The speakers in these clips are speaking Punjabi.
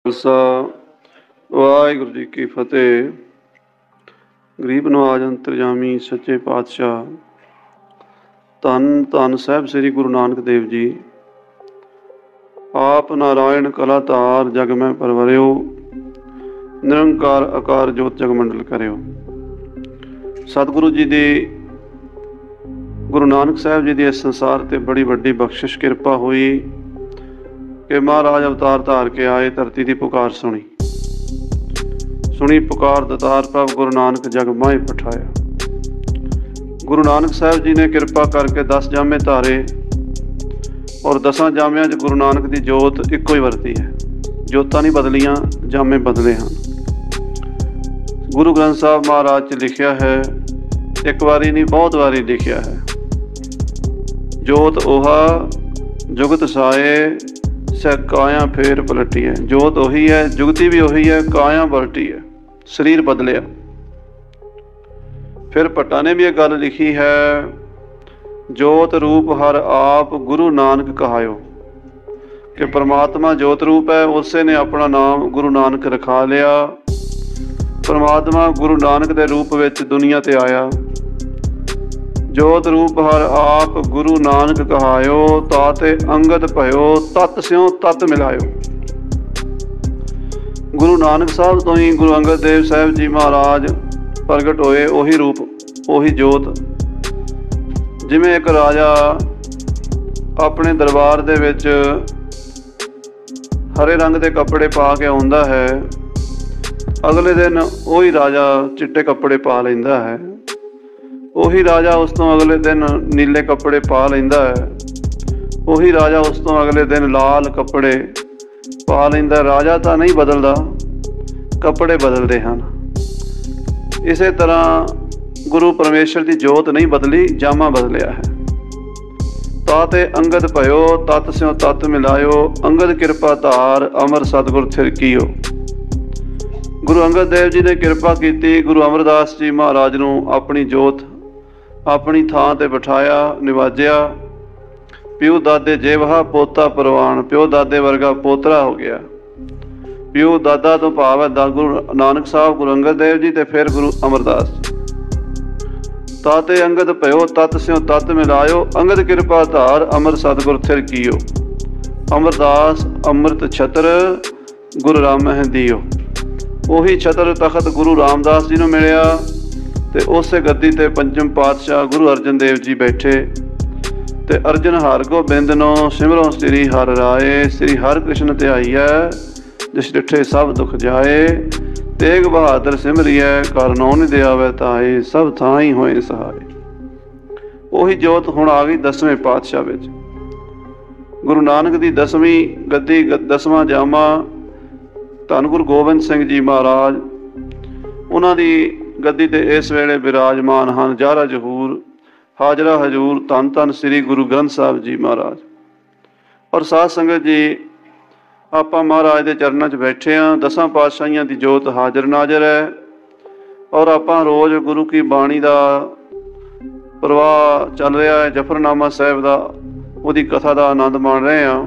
ਖਾਲਸਾ ਵਾਹਿਗੁਰੂ ਜੀ ਕੀ ਫਤਿਹ। ਗਰੀਬ ਨਵਾਜ ਅੰਤਰਜਾਮੀ ਸੱਚੇ ਪਾਤਸ਼ਾਹ ਧੰਨ ਧੰਨ ਸਾਹਿਬ ਸ੍ਰੀ ਗੁਰੂ ਨਾਨਕ ਦੇਵ ਜੀ। ਆਪ ਨਾਰਾਇਣ ਕਲਾ ਧਾਰ ਜਗ ਮੈਂ ਪਰਵਰਿਓ, ਨਿਰੰਕਾਰ ਆਕਾਰ ਜੋਤ ਜਗ ਮੰਡਲ ਕਰਿਓ। ਸਤਿਗੁਰੂ ਜੀ ਦੀ, ਗੁਰੂ ਨਾਨਕ ਸਾਹਿਬ ਜੀ ਦੀ ਇਸ ਸੰਸਾਰ ਤੇ ਬੜੀ ਵੱਡੀ ਬਖਸ਼ਿਸ਼ ਕਿਰਪਾ ਹੋਈ ਕਿ ਮਹਾਰਾਜ ਅਵਤਾਰ ਧਾਰ ਕੇ ਆਏ, ਧਰਤੀ ਦੀ ਪੁਕਾਰ ਸੁਣੀ ਪੁਕਾਰ ਦਤਾਰ ਪ੍ਰਭ ਗੁਰੂ ਨਾਨਕ ਜਗ ਮਾਹਿ ਪਠਾਇਆ। ਗੁਰੂ ਨਾਨਕ ਸਾਹਿਬ ਜੀ ਨੇ ਕਿਰਪਾ ਕਰਕੇ 10 ਜਾਮੇ ਧਾਰੇ ਔਰ 10 ਜਾਮਿਆਂ 'ਚ ਗੁਰੂ ਨਾਨਕ ਦੀ ਜੋਤ ਇੱਕੋ ਹੀ ਵਰਤੀ ਹੈ। ਜੋਤਾਂ ਨਹੀਂ ਬਦਲੀਆਂ, ਜਾਮੇ ਬਦਲੇ ਹਨ। ਗੁਰੂ ਗ੍ਰੰਥ ਸਾਹਿਬ ਮਹਾਰਾਜ 'ਚ ਲਿਖਿਆ ਹੈ, ਇੱਕ ਵਾਰੀ ਨਹੀਂ ਬਹੁਤ ਵਾਰੀ ਲਿਖਿਆ ਹੈ, ਜੋਤ 오ਹਾ ਜੁਗਤ ਸਾਏ ਸੈ ਕਾਇਆ ਫੇਰ ਪਲਟੀ ਹੈ। ਜੋਤ ਉਹੀ ਹੈ, ਜੁਗਤੀ ਵੀ ਉਹੀ ਹੈ, ਕਾਇਆ ਪਲਟੀ ਹੈ, ਸਰੀਰ ਬਦਲਿਆ। ਫਿਰ ਭੱਟਾ ਨੇ ਵੀ ਇਹ ਗੱਲ ਲਿਖੀ ਹੈ, ਜੋਤ ਰੂਪ ਹਰ ਆਪ ਗੁਰੂ ਨਾਨਕ ਕਹਾਇਓ, ਕਿ ਪਰਮਾਤਮਾ ਜੋਤ ਰੂਪ ਹੈ, ਉਸੇ ਨੇ ਆਪਣਾ ਨਾਮ ਗੁਰੂ ਨਾਨਕ ਰਖਾ ਲਿਆ। ਪਰਮਾਤਮਾ ਗੁਰੂ ਨਾਨਕ ਦੇ ਰੂਪ ਵਿੱਚ ਦੁਨੀਆ ਤੇ ਆਇਆ। ਜੋਤ ਰੂਪ ਹਰ ਆਪ ਗੁਰੂ ਨਾਨਕ ਕਹਾਇਓ, ਤਾਤੇ ਅੰਗਦ ਭਇਓ, ਤਤ ਸਿਉ ਤਤ ਮਿਲਾਇਓ। ਗੁਰੂ ਨਾਨਕ ਸਾਹਿਬ ਤੋਂ ਹੀ ਗੁਰੂ ਅੰਗਦ ਦੇਵ ਸਾਹਿਬ ਜੀ ਮਹਾਰਾਜ ਪ੍ਰਗਟ ਹੋਏ। ਉਹੀ ਰੂਪ, ਉਹੀ ਜੋਤ। ਜਿਵੇਂ ਇੱਕ ਰਾਜਾ ਆਪਣੇ ਦਰਬਾਰ ਦੇ ਵਿੱਚ ਹਰੇ ਰੰਗ ਦੇ ਕੱਪੜੇ ਪਾ ਕੇ ਆਉਂਦਾ ਹੈ, ਅਗਲੇ ਦਿਨ ਉਹੀ ਰਾਜਾ ਚਿੱਟੇ ਕੱਪੜੇ ਪਾ ਲੈਂਦਾ ਹੈ। ਉਹੀ ਰਾਜਾ ਉਸ ਤੋਂ ਅਗਲੇ ਦਿਨ ਨੀਲੇ ਕੱਪੜੇ ਪਾ ਲੈਂਦਾ ਹੈ। ਉਹੀ ਰਾਜਾ ਉਸ ਤੋਂ ਅਗਲੇ ਦਿਨ ਲਾਲ ਕੱਪੜੇ ਪਾ ਲੈਂਦਾ। ਰਾਜਾ ਤਾਂ ਨਹੀਂ ਬਦਲਦਾ, ਕੱਪੜੇ ਬਦਲਦੇ ਹਨ। ਇਸੇ ਤਰ੍ਹਾਂ ਗੁਰੂ ਪਰਮੇਸ਼ਰ ਦੀ ਜੋਤ ਨਹੀਂ ਬਦਲੀ, ਜਾਮਾ ਬਦਲਿਆ ਹੈ। ਤਾਤੇ ਅੰਗਦ ਭਇਓ, ਤਤ ਸਿਉ ਤਤ ਮਿਲਾਇਓ, ਅੰਗਦ ਕਿਰਪਾ ਧਾਰ ਅਮਰ ਸਤਿਗੁਰ ਥਿਰਕੀਓ। ਗੁਰੂ ਅੰਗਦ ਦੇਵ ਜੀ ਨੇ ਕਿਰਪਾ ਕੀਤੀ, ਗੁਰੂ ਅਮਰਦਾਸ ਜੀ ਮਹਾਰਾਜ ਨੂੰ ਆਪਣੀ ਜੋਤ ਆਪਣੀ ਥਾਂ ਤੇ ਬਿਠਾਇਆ, ਨਿਵਾਜਿਆ। ਪਿਓ ਦਾਦੇ ਜੇਵਹਾ ਪੋਤਾ ਪ੍ਰਵਾਨ, ਪਿਓ ਦਾਦੇ ਵਰਗਾ ਪੋਤਰਾ ਹੋ ਗਿਆ। ਪਿਓ ਦਾਦਾ ਤੋਂ ਭਾਵ ਹੈ ਗੁਰੂ ਨਾਨਕ ਸਾਹਿਬ, ਗੁਰੂ ਅੰਗਦ ਦੇਵ ਜੀ ਤੇ ਫਿਰ ਗੁਰੂ ਅਮਰਦਾਸ। ਤਾਤੇ ਅੰਗਦ ਭਇਓ, ਤਤ ਸਿਉ ਤਤ ਮਿਲਾਇਓ, ਅੰਗਦ ਕਿਰਪਾ ਧਾਰ ਅਮਰ ਸਤਿਗੁਰ ਥਿਰਕੀਓ। ਅਮਰਦਾਸ ਅੰਮ੍ਰਿਤ ਛਤਰ ਗੁਰੂ ਰਾਮ ਮਹਿੰਦੀਓ। ਉਹੀ ਛਤਰ ਤਖਤ ਗੁਰੂ ਰਾਮਦਾਸ ਜੀ ਨੂੰ ਮਿਲਿਆ ਤੇ ਉਸੇ ਗੱਦੀ ਤੇ ਪੰਚਮ ਪਾਤਸ਼ਾਹ ਗੁਰੂ ਅਰਜਨ ਦੇਵ ਜੀ ਬੈਠੇ ਤੇ ਅਰਜਨ ਹਰਿ ਗੋਬਿੰਦ ਨੋ ਸਿਮਰੋ ਸ੍ਰੀ ਹਰਿ ਰਾਏ। ਸ੍ਰੀ ਹਰਿ ਕ੍ਰਿਸ਼ਨ ਧਿਆਈਐ ਜਿਸ ਡਿਠੇ ਸਭ ਦੁਖ ਜਾਏ, ਤੇਗ ਬਹਾਦਰ ਸਿਮਰਿਐ ਕਰ ਨੌ ਦਿਆਵੈ ਤਾਏ, ਸਭ ਥਾਂ ਹੀ ਹੋਏ ਸਹਾਏ। ਉਹੀ ਜੋਤ ਹੁਣ ਆ ਗਈ 10ਵੇਂ ਪਾਤਸ਼ਾਹ ਵਿੱਚ। ਗੁਰੂ ਨਾਨਕ ਦੀ 10ਵੀਂ ਗੱਦੀ, 10ਵਾਂ ਜਾਮਾ ਧੰਨ ਗੁਰੂ ਗੋਬਿੰਦ ਸਿੰਘ ਜੀ ਮਹਾਰਾਜ, ਉਹਨਾਂ ਦੀ ਗੱਦੀ ਤੇ ਇਸ ਵੇਲੇ ਬਿਰਾਜਮਾਨ ਹਨ। ਜਾਰਾ ਜਹੂਰ ਹਾਜ਼ਰਾ ਹਜ਼ੂਰ ਧੰਨ ਧੰਨ ਸ੍ਰੀ ਗੁਰੂ ਗ੍ਰੰਥ ਸਾਹਿਬ ਜੀ ਮਹਾਰਾਜ। ਔਰ ਸਾਧ ਸੰਗਤ ਜੀ, ਆਪਾਂ ਮਹਾਰਾਜ ਦੇ ਚਰਨਾਂ 'ਚ ਬੈਠੇ ਹਾਂ। 10 ਪਾਤਸ਼ਾਹੀਆਂ ਦੀ ਜੋਤ ਹਾਜ਼ਰ ਨਾਜ਼ਰ ਹੈ ਔਰ ਆਪਾਂ ਰੋਜ਼ ਗੁਰੂ ਕੀ ਬਾਣੀ ਦਾ ਪ੍ਰਵਾਹ ਚੱਲ ਰਿਹਾ ਹੈ, ਜਫਰਨਾਮਾ ਸਾਹਿਬ ਦਾ, ਉਹਦੀ ਕਥਾ ਦਾ ਆਨੰਦ ਮਾਣ ਰਹੇ ਹਾਂ।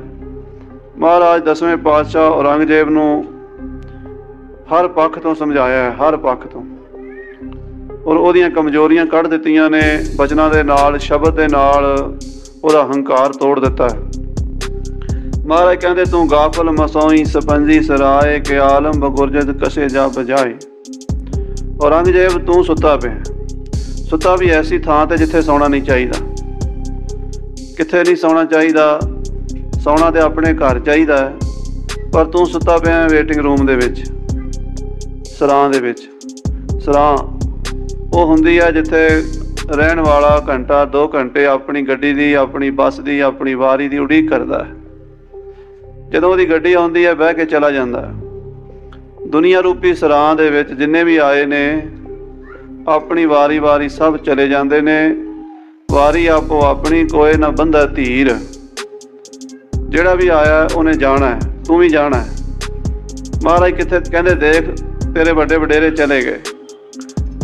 ਮਹਾਰਾਜ 10ਵੇਂ ਪਾਤਸ਼ਾਹ ਔਰੰਗਜ਼ੇਬ ਨੂੰ ਹਰ ਪੱਖ ਤੋਂ ਸਮਝਾਇਆ ਹੈ, ਹਰ ਪੱਖ ਤੋਂ, ਔਰ ਉਹਦੀਆਂ ਕਮਜ਼ੋਰੀਆਂ ਕੱਢ ਦਿੱਤੀਆਂ ਨੇ ਬਚਨਾਂ ਦੇ ਨਾਲ, ਸ਼ਬਦ ਦੇ ਨਾਲ ਉਹਦਾ ਹੰਕਾਰ ਤੋੜ ਦਿੱਤਾ ਹੈ। ਮਹਾਰਾਜ ਕਹਿੰਦੇ, ਤੂੰ ਗਾਫਲ ਮਸੋਈ ਸਪੰਜੀ ਸਰਾਏ, ਕਿ ਆਲਮ ਬਗੁਰਜਦ ਕਸੇ ਜਾ ਬਜਾਏ। ਔਰੰਗਜ਼ੇਬ ਤੂੰ ਸੁੱਤਾ ਪਿਆ, ਸੁੱਤਾ ਵੀ ਐਸੀ ਥਾਂ ਤੇ ਜਿੱਥੇ ਸੌਣਾ ਨਹੀਂ ਚਾਹੀਦਾ। ਕਿੱਥੇ ਨਹੀਂ ਸੌਣਾ ਚਾਹੀਦਾ? ਸੌਣਾ ਤੇ ਆਪਣੇ ਘਰ ਚਾਹੀਦਾ ਹੈ, ਪਰ ਤੂੰ ਸੁੱਤਾ ਪਿਆ ਵੇਟਿੰਗ ਰੂਮ ਦੇ ਵਿੱਚ, ਸਰਾਂ ਦੇ ਵਿੱਚ। ਸਰਾਂ ਉਹ ਹੁੰਦੀ ਹੈ ਜਿੱਥੇ ਰਹਿਣ ਵਾਲਾ ਘੰਟਾ 2 ਘੰਟੇ ਆਪਣੀ ਗੱਡੀ ਦੀ, ਆਪਣੀ ਬੱਸ ਦੀ, ਆਪਣੀ ਵਾਰੀ ਦੀ ਉਡੀਕ ਕਰਦਾ ਹੈ। ਜਦੋਂ ਉਹਦੀ ਗੱਡੀ ਆਉਂਦੀ ਹੈ ਬਹਿ ਕੇ ਚਲਾ ਜਾਂਦਾ ਹੈ। ਦੁਨੀਆ ਰੂਪੀ ਸਰਾਂ ਦੇ ਵਿੱਚ ਜਿੰਨੇ ਵੀ ਆਏ ਨੇ, ਆਪਣੀ ਵਾਰੀ ਵਾਰੀ ਸਭ ਚਲੇ ਜਾਂਦੇ ਨੇ। ਵਾਰੀ ਆਪੋ ਆਪਣੀ, ਕੋਏ ਨਾ ਬੰਦਾ ਧੀਰ। ਜਿਹੜਾ ਵੀ ਆਇਆ ਉਹਨੇ ਜਾਣਾ ਹੈ, ਤੂੰ ਵੀ ਜਾਣਾ ਹੈ। ਮਹਾਰਾਜ ਕਿੱਥੇ ਕਹਿੰਦੇ, ਦੇਖ ਤੇਰੇ ਵੱਡੇ ਵਡੇਰੇ ਚਲੇ ਗਏ।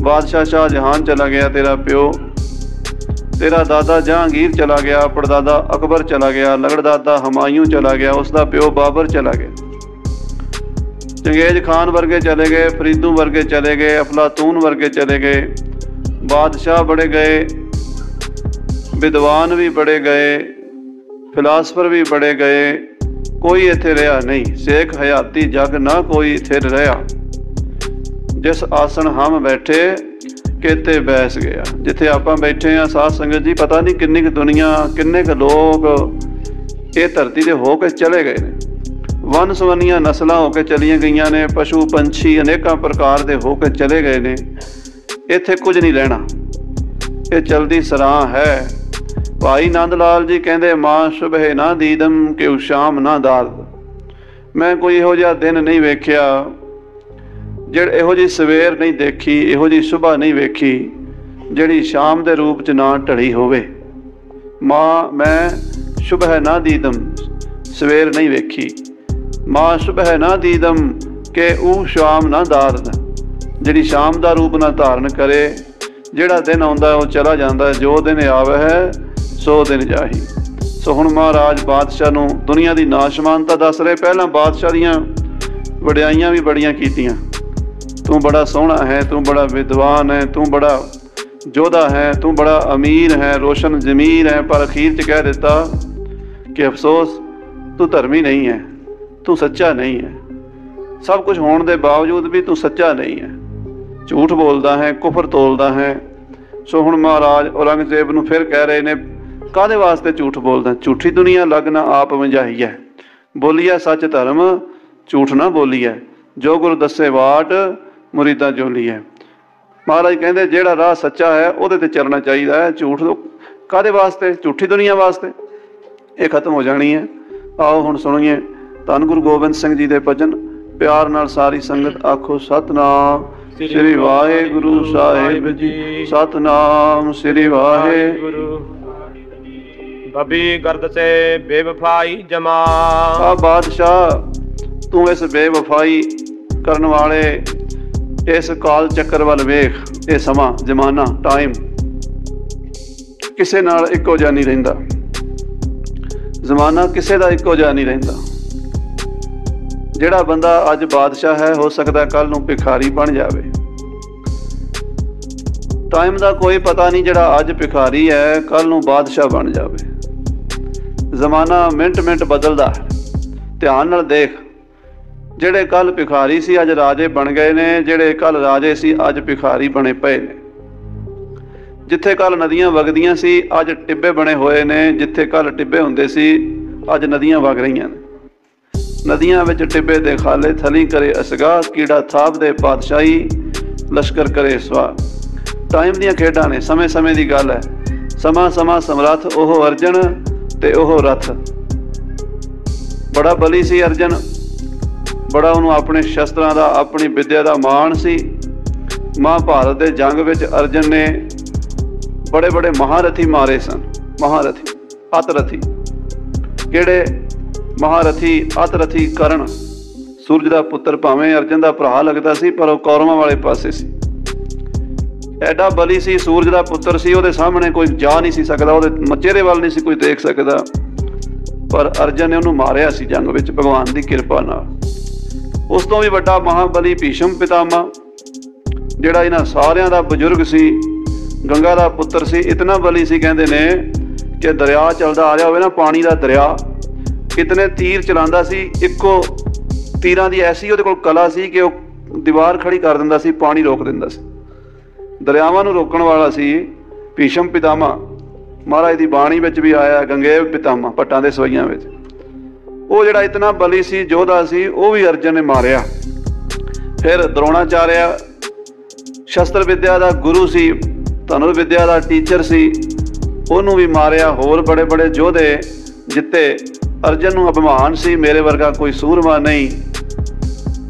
ਬਾਦਸ਼ਾਹ ਸ਼ਾਹ ਜਹਾਨ ਚਲਾ ਗਿਆ ਤੇਰਾ ਪਿਓ, ਤੇਰਾ ਦਾਦਾ ਜਹਾਂਗੀਰ ਚਲਾ ਗਿਆ, ਪੜਦਾਦਾ ਅਕਬਰ ਚਲਾ ਗਿਆ, ਲਗੜਦਾਦਾ ਹਮਾਯੂੰ ਚਲਾ ਗਿਆ, ਉਸ ਦਾ ਪਿਓ ਬਾਬਰ ਚਲਾ ਗਿਆ। ਚੰਗੇਜ਼ ਖਾਨ ਵਰਗੇ ਚਲੇ ਗਏ, ਫਰੀਦੂ ਵਰਗੇ ਚਲੇ ਗਏ, ਅਫਲਾਤੂਨ ਵਰਗੇ ਚਲੇ ਗਏ, ਬਾਦਸ਼ਾਹ ਬੜੇ ਗਏ, ਵਿਦਵਾਨ ਵੀ ਬੜੇ ਗਏ, ਫਿਲਾਸਫਰ ਵੀ ਬੜੇ ਗਏ, ਕੋਈ ਇੱਥੇ ਰਿਹਾ ਨਹੀਂ। ਸੇਖ ਹਯਾਤੀ ਜਗ ਨਾ ਕੋਈ ਥਿਰ ਰਿਹਾ, ਜਿਸ ਆਸਣ ਹਮ ਬੈਠੇ ਕਿਤੇ ਬੈਸ ਗਿਆ। ਜਿੱਥੇ ਆਪਾਂ ਬੈਠੇ ਹਾਂ ਸਾਧ ਸੰਗਤ ਜੀ, ਪਤਾ ਨਹੀਂ ਕਿੰਨੀ ਕੁ ਦੁਨੀਆ, ਕਿੰਨੇ ਕੁ ਲੋਕ ਇਹ ਧਰਤੀ 'ਤੇ ਹੋ ਕੇ ਚਲੇ ਗਏ ਨੇ। ਵੰਨ ਸਵੰਨੀਆਂ ਨਸਲਾਂ ਹੋ ਕੇ ਚਲੀਆਂ ਗਈਆਂ ਨੇ, ਪਸ਼ੂ ਪੰਛੀ ਅਨੇਕਾਂ ਪ੍ਰਕਾਰ ਦੇ ਹੋ ਕੇ ਚਲੇ ਗਏ ਨੇ। ਇੱਥੇ ਕੁਝ ਨਹੀਂ ਰਹਿਣਾ, ਇਹ ਚਲਦੀ ਸਰਾਂ ਹੈ। ਭਾਈ ਨੰਦ ਲਾਲ ਜੀ ਕਹਿੰਦੇ, ਮਾਂ ਸੁਬਹ ਨਾ ਦੀਦਮ ਕਿ ਸ਼ਾਮ ਨਾ ਦਾਰਦ। ਮੈਂ ਕੋਈ ਇਹੋ ਜਿਹਾ ਦਿਨ ਨਹੀਂ ਵੇਖਿਆ, ਇਹੋ ਜਿਹੀ ਸਵੇਰ ਨਹੀਂ ਦੇਖੀ, ਇਹੋ ਜਿਹੀ ਸੁਬਹ ਨਹੀਂ ਵੇਖੀ ਜਿਹੜੀ ਸ਼ਾਮ ਦੇ ਰੂਪ 'ਚ ਨਾ ਢਲੀ ਹੋਵੇ। ਮਾਂ ਮੈਂ ਸੁਬਹ ਨਾ ਦੀਦਮ, ਸਵੇਰ ਨਹੀਂ ਵੇਖੀ। ਮਾਂ ਸੁਬਹ ਨਾ ਦੀਦਮ ਕਿ ਉਹ ਸ਼ਾਮ ਨਾ ਦਾਰਦ, ਜਿਹੜੀ ਸ਼ਾਮ ਦਾ ਰੂਪ ਨਾ ਧਾਰਨ ਕਰੇ। ਜਿਹੜਾ ਦਿਨ ਆਉਂਦਾ ਉਹ ਚਲਾ ਜਾਂਦਾ, ਜੋ ਦਿਨ ਆਵੇ ਹੈ ਸੋ ਦਿਨ ਜਾਹੀ। ਸੋ ਹੁਣ ਮਹਾਰਾਜ ਬਾਦਸ਼ਾਹ ਨੂੰ ਦੁਨੀਆ ਦੀ ਨਾਸ਼ਮਾਨਤਾ ਦੱਸ ਰਹੇ। ਪਹਿਲਾਂ ਬਾਦਸ਼ਾਹ ਦੀਆਂ ਵਡਿਆਈਆਂ ਵੀ ਬੜੀਆਂ ਕੀਤੀਆਂ। ਤੂੰ ਬੜਾ ਸੋਹਣਾ ਹੈ, ਤੂੰ ਬੜਾ ਵਿਦਵਾਨ ਹੈ, ਤੂੰ ਬੜਾ ਯੋਧਾ ਹੈ, ਤੂੰ ਬੜਾ ਅਮੀਰ ਹੈ, ਰੋਸ਼ਨ ਜ਼ਮੀਰ ਹੈ। ਪਰ ਅਖੀਰ 'ਚ ਕਹਿ ਦਿੱਤਾ ਕਿ ਅਫਸੋਸ, ਤੂੰ ਧਰਮੀ ਨਹੀਂ ਹੈ, ਤੂੰ ਸੱਚਾ ਨਹੀਂ ਹੈ। ਸਭ ਕੁਝ ਹੋਣ ਦੇ ਬਾਵਜੂਦ ਵੀ ਤੂੰ ਸੱਚਾ ਨਹੀਂ ਹੈ, ਝੂਠ ਬੋਲਦਾ ਹੈ, ਕੁਫਰ ਤੋਲਦਾ ਹੈ। ਸੋ ਹੁਣ ਮਹਾਰਾਜ ਔਰੰਗਜ਼ੇਬ ਨੂੰ ਫਿਰ ਕਹਿ ਰਹੇ ਨੇ, ਕਾਹਦੇ ਵਾਸਤੇ ਝੂਠ ਬੋਲਦਾ? ਝੂਠੀ ਦੁਨੀਆ ਲਗਨਾ ਆਪ ਵੰਜਾਈ ਹੈ, ਬੋਲੀਆ ਸੱਚ ਧਰਮ ਝੂਠ ਨਾ ਬੋਲੀਐ, ਜੋ ਗੁਰੂ ਦੱਸੇ ਵਾਟ ਮੁਰੀਦਾਂ ਜੋਲੀ ਹੈ। ਮਹਾਰਾਜ ਕਹਿੰਦੇ ਜਿਹੜਾ ਰਾਹ ਸੱਚਾ ਹੈ ਉਹਦੇ 'ਤੇ ਚੱਲਣਾ ਚਾਹੀਦਾ ਹੈ। ਝੂਠ ਕਾਹਦੇ ਵਾਸਤੇ? ਝੂਠੀ ਦੁਨੀਆ ਵਾਸਤੇ। ਇਹ ਖਤਮ ਹੋ ਜਾਣੀ ਹੈ। ਆਓ ਹੁਣ ਸੁਣੀਏ ਧੰਨ ਗੁਰੂ ਗੋਬਿੰਦ ਸਿੰਘ ਜੀ ਦੇ ਭਜਨ। ਪਿਆਰ ਨਾਲ ਸਾਰੀ ਸੰਗਤ ਆਖੋ ਸਤਿਨਾਮ ਸ੍ਰੀ ਵਾਹਿਗੁਰੂ ਸਾਹਿਬ ਜੀ, ਸਤਿਨਾਮ ਸ੍ਰੀ ਵਾਹਿਗੁਰੂ। ਬਬੀ ਗਰਦ ਸੇ ਬੇਵਫਾਈ ਜਮਾ। ਆ ਬਾਦਸ਼ਾਹ, ਤੂੰ ਇਸ ਬੇਵਫਾਈ ਕਰਨ ਵਾਲੇ ਇਸ ਕਾਲ ਚੱਕਰ ਵੱਲ ਵੇਖ। ਇਹ ਸਮਾਂ, ਜ਼ਮਾਨਾ, ਟਾਈਮ ਕਿਸੇ ਨਾਲ ਇੱਕੋ ਜਿਹਾ ਨਹੀਂ ਰਹਿੰਦਾ। ਜ਼ਮਾਨਾ ਕਿਸੇ ਦਾ ਇੱਕੋ ਜਿਹਾ ਨਹੀਂ ਰਹਿੰਦਾ। ਜਿਹੜਾ ਬੰਦਾ ਅੱਜ ਬਾਦਸ਼ਾਹ ਹੈ, ਹੋ ਸਕਦਾ ਕੱਲ੍ਹ ਨੂੰ ਭਿਖਾਰੀ ਬਣ ਜਾਵੇ। ਟਾਈਮ ਦਾ ਕੋਈ ਪਤਾ ਨਹੀਂ। ਜਿਹੜਾ ਅੱਜ ਭਿਖਾਰੀ ਹੈ, ਕੱਲ੍ਹ ਨੂੰ ਬਾਦਸ਼ਾਹ ਬਣ ਜਾਵੇ। ਜ਼ਮਾਨਾ ਮਿੰਟ ਮਿੰਟ ਬਦਲਦਾ ਹੈ। ਧਿਆਨ ਨਾਲ ਦੇਖ, ਜਿਹੜੇ ਕੱਲ੍ਹ ਭਿਖਾਰੀ ਸੀ ਅੱਜ ਰਾਜੇ ਬਣ ਗਏ ਨੇ, ਜਿਹੜੇ ਕੱਲ੍ਹ ਰਾਜੇ ਸੀ ਅੱਜ ਭਿਖਾਰੀ ਬਣੇ ਪਏ ਨੇ। ਜਿੱਥੇ ਕੱਲ੍ਹ ਨਦੀਆਂ ਵਗਦੀਆਂ ਸੀ ਅੱਜ ਟਿੱਬੇ ਬਣੇ ਹੋਏ ਨੇ, ਜਿੱਥੇ ਕੱਲ੍ਹ ਟਿੱਬੇ ਹੁੰਦੇ ਸੀ ਅੱਜ ਨਦੀਆਂ ਵਗ ਰਹੀਆਂ ਨੇ। ਨਦੀਆਂ ਵਿੱਚ ਟਿੱਬੇ ਦੇ ਖਾਲੇ, ਥਲੀ ਕਰੇ ਅਸਗਾ, ਕੀੜਾ ਥਾਪ ਦੇ ਪਾਤਸ਼ਾਹੀ, ਲਸ਼ਕਰ ਕਰੇ ਸਵਾ। ਟਾਈਮ ਦੀਆਂ ਖੇਡਾਂ ਨੇ, ਸਮੇਂ ਸਮੇਂ ਦੀ ਗੱਲ ਹੈ। ਸਮਾਂ ਸਮਾਂ ਸਮਰੱਥ ਉਹ ਅਰਜਨ ਤੇ ਉਹ ਰਥ। ਬੜਾ ਬਲੀ ਸੀ ਅਰਜਨ, ਬੜਾ ਉਹਨੂੰ ਆਪਣੇ ਸ਼ਸਤਰਾਂ ਦਾ, ਆਪਣੀ ਵਿੱਦਿਆ ਦਾ ਮਾਣ ਸੀ। ਮਹਾਭਾਰਤ ਦੇ ਜੰਗ ਵਿੱਚ ਅਰਜਨ ਨੇ ਬੜੇ ਬੜੇ ਮਹਾਰਥੀ ਮਾਰੇ ਸਨ। ਮਹਾਰਥੀ, ਅਤਰਥੀ। ਕਿਹੜੇ ਮਹਾਰਥੀ? ਅਤਰਥੀ ਕਰਨ, ਸੂਰਜ ਦਾ ਪੁੱਤਰ, ਭਾਵੇਂ ਅਰਜਨ ਦਾ ਭਰਾ ਲੱਗਦਾ ਸੀ ਪਰ ਉਹ ਕੌਰਵਾਂ ਵਾਲੇ ਪਾਸੇ ਸੀ। ਐਡਾ ਬਲੀ ਸੀ, ਸੂਰਜ ਦਾ ਪੁੱਤਰ ਸੀ, ਉਹਦੇ ਸਾਹਮਣੇ ਕੋਈ ਜਾ ਨਹੀਂ ਸੀ ਸਕਦਾ, ਉਹਦੇ ਚਿਹਰੇ ਵੱਲ ਨਹੀਂ ਸੀ ਕੋਈ ਦੇਖ ਸਕਦਾ। ਪਰ ਅਰਜਨ ਨੇ ਉਹਨੂੰ ਮਾਰਿਆ ਸੀ ਜੰਗ ਵਿੱਚ ਭਗਵਾਨ ਦੀ ਕਿਰਪਾ ਨਾਲ। ਉਸ ਤੋਂ ਵੀ ਵੱਡਾ ਮਹਾਬਲੀ ਭੀਸ਼ਮ ਪਿਤਾਮਾ, ਜਿਹੜਾ ਇਹਨਾਂ ਸਾਰਿਆਂ ਦਾ ਬਜ਼ੁਰਗ ਸੀ, ਗੰਗਾ ਦਾ ਪੁੱਤਰ ਸੀ। ਇਤਨਾ ਬਲੀ ਸੀ, ਕਹਿੰਦੇ ਨੇ ਕਿ ਦਰਿਆ ਚੱਲਦਾ ਆ ਰਿਹਾ ਹੋਵੇ ਨਾ, ਪਾਣੀ ਦਾ ਦਰਿਆ, ਕਿਤਨੇ ਤੀਰ ਚਲਾਉਂਦਾ ਸੀ। ਇੱਕੋ ਤੀਰਾਂ ਦੀ ਐਸੀ ਉਹਦੇ ਕੋਲ ਕਲਾ ਸੀ ਕਿ ਉਹ ਦੀਵਾਰ ਖੜੀ ਕਰ ਦਿੰਦਾ ਸੀ, ਪਾਣੀ ਰੋਕ ਦਿੰਦਾ ਸੀ। ਦਰਿਆਵਾਂ ਨੂੰ ਰੋਕਣ ਵਾਲਾ ਸੀ ਭੀਸ਼ਮ ਪਿਤਾਮਾ। ਮਹਾਰਾਜ ਦੀ ਬਾਣੀ ਵਿੱਚ ਵੀ ਆਇਆ ਗੰਗੇਵ ਪਿਤਾਮਾ, ਭੱਟਾਂ ਦੇ ਸਵਈਆਂ ਵਿੱਚ। ਉਹ ਜਿਹੜਾ ਇਤਨਾ ਬਲੀ ਸੀ, ਯੋਧਾ ਸੀ, ਉਹ ਵੀ ਅਰਜਨ ਨੇ ਮਾਰਿਆ। ਫਿਰ ਦਰੋਣਾਚਾਰਿਆ ਸ਼ਸਤਰ ਵਿੱਦਿਆ ਦਾ ਗੁਰੂ ਸੀ, ਧਨੁਰ ਵਿੱਦਿਆ ਦਾ ਟੀਚਰ ਸੀ, ਉਹਨੂੰ ਵੀ ਮਾਰਿਆ। ਹੋਰ ਬੜੇ ਬੜੇ ਯੋਧੇ ਜਿੱਤੇ। ਅਰਜਨ ਨੂੰ ਅਭਿਮਾਨ ਸੀ, ਮੇਰੇ ਵਰਗਾ ਕੋਈ ਸੂਰਮਾ ਨਹੀਂ।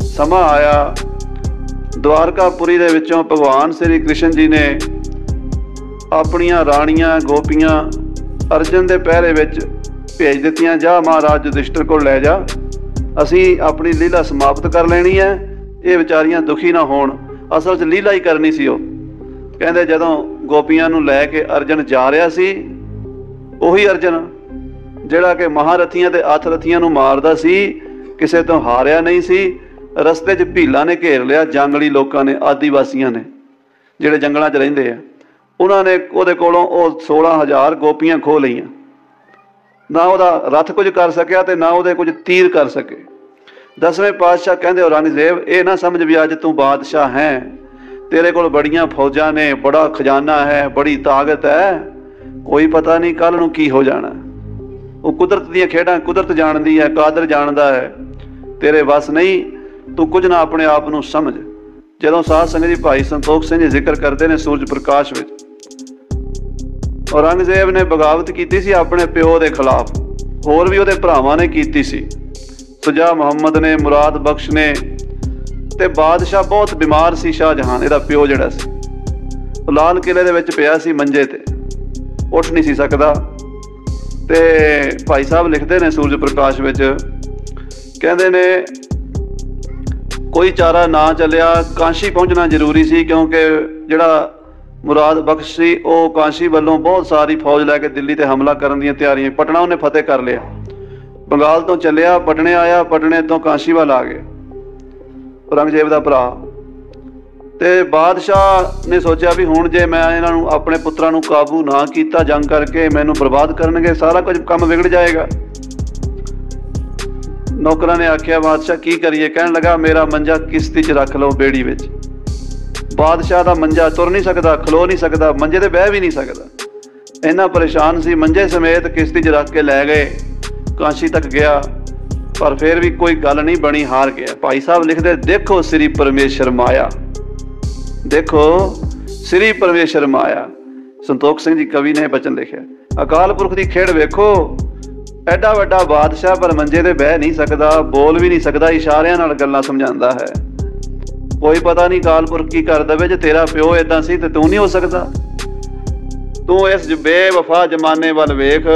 ਸਮਾਂ ਆਇਆ, ਦਵਾਰਕਾਪੁਰੀ ਦੇ ਵਿੱਚੋਂ ਭਗਵਾਨ ਸ਼੍ਰੀ ਕ੍ਰਿਸ਼ਨ ਜੀ ਨੇ ਆਪਣੀਆਂ ਰਾਣੀਆਂ ਗੋਪੀਆਂ ਅਰਜਨ ਦੇ ਪਹਿਰੇ ਵਿੱਚ ਭੇਜ ਦਿੱਤੀਆਂ। ਜਾ ਮਹਾਰਾਜ ਯੁਧਿਸ਼ਟਰ ਕੋਲ ਲੈ ਜਾ, ਅਸੀਂ ਆਪਣੀ ਲੀਲਾ ਸਮਾਪਤ ਕਰ ਲੈਣੀ ਹੈ, ਇਹ ਵਿਚਾਰੀਆਂ ਦੁਖੀ ਨਾ ਹੋਣ। ਅਸਲ 'ਚ ਲੀਲਾ ਹੀ ਕਰਨੀ ਸੀ ਉਹ। ਕਹਿੰਦੇ ਜਦੋਂ ਗੋਪੀਆਂ ਨੂੰ ਲੈ ਕੇ ਅਰਜਨ ਜਾ ਰਿਹਾ ਸੀ, ਉਹੀ ਅਰਜਨ ਜਿਹੜਾ ਕਿ ਮਹਾਰਥੀਆਂ ਤੇ ਅਥਰਥੀਆਂ ਨੂੰ ਮਾਰਦਾ ਸੀ, ਕਿਸੇ ਤੋਂ ਹਾਰਿਆ ਨਹੀਂ ਸੀ, ਰਸਤੇ 'ਚ ਭੀਲਾਂ ਨੇ ਘੇਰ ਲਿਆ, ਜੰਗਲੀ ਲੋਕਾਂ ਨੇ, ਆਦੀਵਾਸੀਆਂ ਨੇ ਜਿਹੜੇ ਜੰਗਲਾਂ 'ਚ ਰਹਿੰਦੇ ਆ। ਉਹਨਾਂ ਨੇ ਉਹਦੇ ਕੋਲੋਂ ਉਹ 16,000 ਗੋਪੀਆਂ ਖੋਹ ਲਈਆਂ। ਨਾ ਉਹਦਾ ਰੱਥ ਕੁਝ ਕਰ ਸਕਿਆ ਤੇ ਨਾ ਉਹਦੇ ਕੁਝ ਤੀਰ ਕਰ ਸਕੇ। 10ਵੇਂ ਪਾਤਸ਼ਾਹ ਕਹਿੰਦੇ ਔਰੰਗਜ਼ੇਬ, ਇਹ ਨਾ ਸਮਝ ਵੀ ਅੱਜ ਤੂੰ ਬਾਦਸ਼ਾਹ ਹੈ, ਤੇਰੇ ਕੋਲ ਬੜੀਆਂ ਫੌਜਾਂ ਨੇ, ਬੜਾ ਖਜ਼ਾਨਾ ਹੈ, ਬੜੀ ਤਾਕਤ ਹੈ, ਕੋਈ ਪਤਾ ਨਹੀਂ ਕੱਲ੍ਹ ਨੂੰ ਕੀ ਹੋ ਜਾਣਾ। ਉਹ ਕੁਦਰਤ ਦੀਆਂ ਖੇਡਾਂ ਕੁਦਰਤ ਜਾਣਦੀ ਹੈ, ਕਾਦਰ ਜਾਣਦਾ ਹੈ, ਤੇਰੇ ਵੱਸ ਨਹੀਂ, ਤੂੰ ਕੁਝ ਨਾ ਆਪਣੇ ਆਪ ਨੂੰ ਸਮਝ। ਜਦੋਂ ਸਾਧ ਸੰਗਤ ਜੀ ਭਾਈ ਸੰਤੋਖ ਸਿੰਘ ਜੀ ਜ਼ਿਕਰ ਕਰਦੇ ਨੇ ਸੂਰਜ ਪ੍ਰਕਾਸ਼ ਵਿੱਚ, ਔਰੰਗਜ਼ੇਬ ਨੇ ਬਗਾਵਤ ਕੀਤੀ ਸੀ ਆਪਣੇ ਪਿਓ ਦੇ ਖਿਲਾਫ, ਹੋਰ ਵੀ ਉਹਦੇ ਭਰਾਵਾਂ ਨੇ ਕੀਤੀ ਸੀ, ਸੁਜਾ ਮੁਹੰਮਦ ਨੇ, ਮੁਰਾਦ ਬਖਸ਼ ਨੇ, ਤੇ ਬਾਦਸ਼ਾਹ ਬਹੁਤ ਬਿਮਾਰ ਸੀ। ਸ਼ਾਹਜਹਾਨ ਇਹਦਾ ਪਿਓ ਜਿਹੜਾ ਸੀ, ਉਹ ਲਾਲ ਕਿਲੇ ਦੇ ਵਿੱਚ ਪਿਆ ਸੀ ਮੰਜੇ ਤੇ, ਉੱਠ ਨਹੀਂ ਸੀ ਸਕਦਾ। ਤੇ ਭਾਈ ਸਾਹਿਬ ਲਿਖਦੇ ਨੇ ਸੂਰਜ ਪ੍ਰਕਾਸ਼ ਵਿੱਚ, ਕਹਿੰਦੇ ਨੇ ਕੋਈ ਚਾਰਾ ਨਾ ਚੱਲਿਆ, ਕਾਂਸ਼ੀ ਪਹੁੰਚਣਾ ਜ਼ਰੂਰੀ ਸੀ, ਕਿਉਂਕਿ ਜਿਹੜਾ ਮੁਰਾਦ ਬਖਸ਼ ਸੀ ਉਹ ਕਾਂਸ਼ੀ ਵੱਲੋਂ ਬਹੁਤ ਸਾਰੀ ਫੌਜ ਲੈ ਕੇ ਦਿੱਲੀ ਤੇ ਹਮਲਾ ਕਰਨ ਦੀਆਂ ਤਿਆਰੀਆਂ, ਪਟਨਾ ਉਹਨੇ ਫਤਿਹ ਕਰ ਲਿਆ। ਬੰਗਾਲ ਤੋਂ ਚੱਲਿਆ, ਪਟਨੇ ਆਇਆ, ਪਟਨੇ ਤੋਂ ਕਾਂਸ਼ੀ ਵੱਲ ਆ ਗਏ ਔਰੰਗਜ਼ੇਬ ਦਾ ਭਰਾ। ਤੇ ਬਾਦਸ਼ਾਹ ਨੇ ਸੋਚਿਆ ਵੀ ਹੁਣ ਜੇ ਮੈਂ ਇਹਨਾਂ ਨੂੰ, ਆਪਣੇ ਪੁੱਤਰਾਂ ਨੂੰ ਕਾਬੂ ਨਾ ਕੀਤਾ ਜੰਗ ਕਰਕੇ, ਮੈਨੂੰ ਬਰਬਾਦ ਕਰਨਗੇ, ਸਾਰਾ ਕੁਝ ਕੰਮ ਵਿਗੜ ਜਾਏਗਾ। ਨੌਕਰਾਂ ਨੇ ਆਖਿਆ ਬਾਦਸ਼ਾਹ ਕੀ ਕਰੀਏ? ਕਹਿਣ ਲੱਗਾ ਮੇਰਾ ਮੰਜਾ ਕਿਸ਼ਤੀ 'ਚ ਰੱਖ ਲਓ, ਬੇੜੀ ਵਿੱਚ। ਬਾਦਸ਼ਾਹ ਦਾ ਮੰਜਾ ਤੁਰ ਨਹੀਂ ਸਕਦਾ, ਖਲੋ ਨਹੀਂ ਸਕਦਾ, ਮੰਜੇ ਤੇ ਬਹਿ ਵੀ ਨਹੀਂ ਸਕਦਾ, ਇੰਨਾ ਪਰੇਸ਼ਾਨ ਸੀ। ਮੰਜੇ ਸਮੇਤ ਕਿਸ਼ਤੀ 'ਚ ਰੱਖ ਕੇ ਲੈ ਗਏ, ਕਾਂਸ਼ੀ ਤੱਕ ਗਿਆ, ਪਰ ਫਿਰ ਵੀ ਕੋਈ ਗੱਲ ਨਹੀਂ ਬਣੀ, ਹਾਰ ਗਿਆ। ਭਾਈ ਸਾਹਿਬ ਲਿਖਦੇ, ਦੇਖੋ ਸ੍ਰੀ ਪਰਮੇਸ਼ਰ ਮਾਇਆ, ਦੇਖੋ ਸ੍ਰੀ ਪਰਮੇਸ਼ਰ ਮਾਇਆ। ਸੰਤੋਖ ਸਿੰਘ ਜੀ ਕਵੀ ਨੇ ਬਚਨ ਲਿਖਿਆ, ਅਕਾਲ ਪੁਰਖ ਦੀ ਖੇਡ ਵੇਖੋ, ਐਡਾ ਵੱਡਾ ਬਾਦਸ਼ਾਹ ਪਰ ਮੰਜੇ ਤੇ ਬਹਿ ਨਹੀਂ ਸਕਦਾ, ਬੋਲ ਵੀ ਨਹੀਂ ਸਕਦਾ, ਇਸ਼ਾਰਿਆਂ ਨਾਲ ਗੱਲਾਂ ਸਮਝਾਉਂਦਾ ਹੈ। ਕੋਈ ਪਤਾ ਨਹੀਂ ਅਕਾਲ ਪੁਰਖ ਕੀ ਕਰ ਦੇਵੇ, ਜੇ ਤੇਰਾ ਪਿਓ ਏਦਾਂ ਸੀ ਤੇ ਤੂੰ ਨਹੀਂ ਹੋ ਸਕਦਾ। ਤੂੰ ਇਸ ਬੇਵਫਾ ਜ਼ਮਾਨੇ ਵੱਲ ਵੇਖ,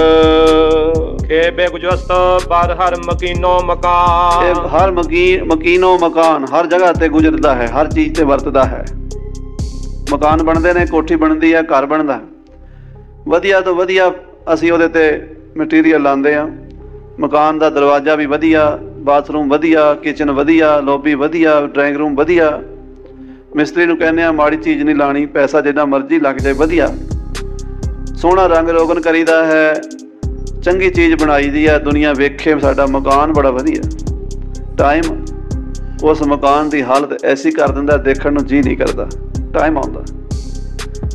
ਹਰ ਮਕੀਨੋ ਮਕਾਨ, ਹਰ ਮਕੀਨੋ ਮਕਾਨ, ਹਰ ਜਗ੍ਹਾ ਤੇ ਗੁਜ਼ਰਦਾ ਹੈ, ਹਰ ਚੀਜ਼ ਤੇ ਵਰਤਦਾ ਹੈ। ਮਕਾਨ ਬਣਦੇ ਨੇ, ਕੋਠੀ ਬਣਦੀ ਹੈ, ਘਰ ਬਣਦਾ, ਵਧੀਆ ਤੋਂ ਵਧੀਆ ਅਸੀਂ ਉਹਦੇ ਤੇ ਮਟੀਰੀਅਲ ਲਾਉਂਦੇ ਹਾਂ। ਮਕਾਨ ਦਾ ਦਰਵਾਜ਼ਾ ਵੀ ਵਧੀਆ, ਬਾਥਰੂਮ ਵਧੀਆ, ਕਿਚਨ ਵਧੀਆ, ਲੋਬੀ ਵਧੀਆ, ਡਰਾਇੰਗ ਰੂਮ ਵਧੀਆ। ਮਿਸਤਰੀ ਨੂੰ ਕਹਿੰਦੇ ਆ ਮਾੜੀ ਚੀਜ਼ ਨਹੀਂ ਲਾਣੀ, ਪੈਸਾ ਜਿੰਨਾ ਮਰਜ਼ੀ ਲੱਗ ਜਾਏ, ਵਧੀਆ ਸੋਹਣਾ ਰੰਗ ਰੋਗਨ ਕਰੀਦਾ ਹੈ, ਚੰਗੀ ਚੀਜ਼ ਬਣਾਈ ਦੀ ਹੈ, ਦੁਨੀਆ ਵੇਖੇ ਸਾਡਾ ਮਕਾਨ ਬੜਾ ਵਧੀਆ। ਟਾਈਮ ਉਸ ਮਕਾਨ ਦੀ ਹਾਲਤ ਐਸੀ ਕਰ ਦਿੰਦਾ, ਦੇਖਣ ਨੂੰ ਜੀਅ ਨਹੀਂ ਕਰਦਾ। ਟਾਈਮ ਆਉਂਦਾ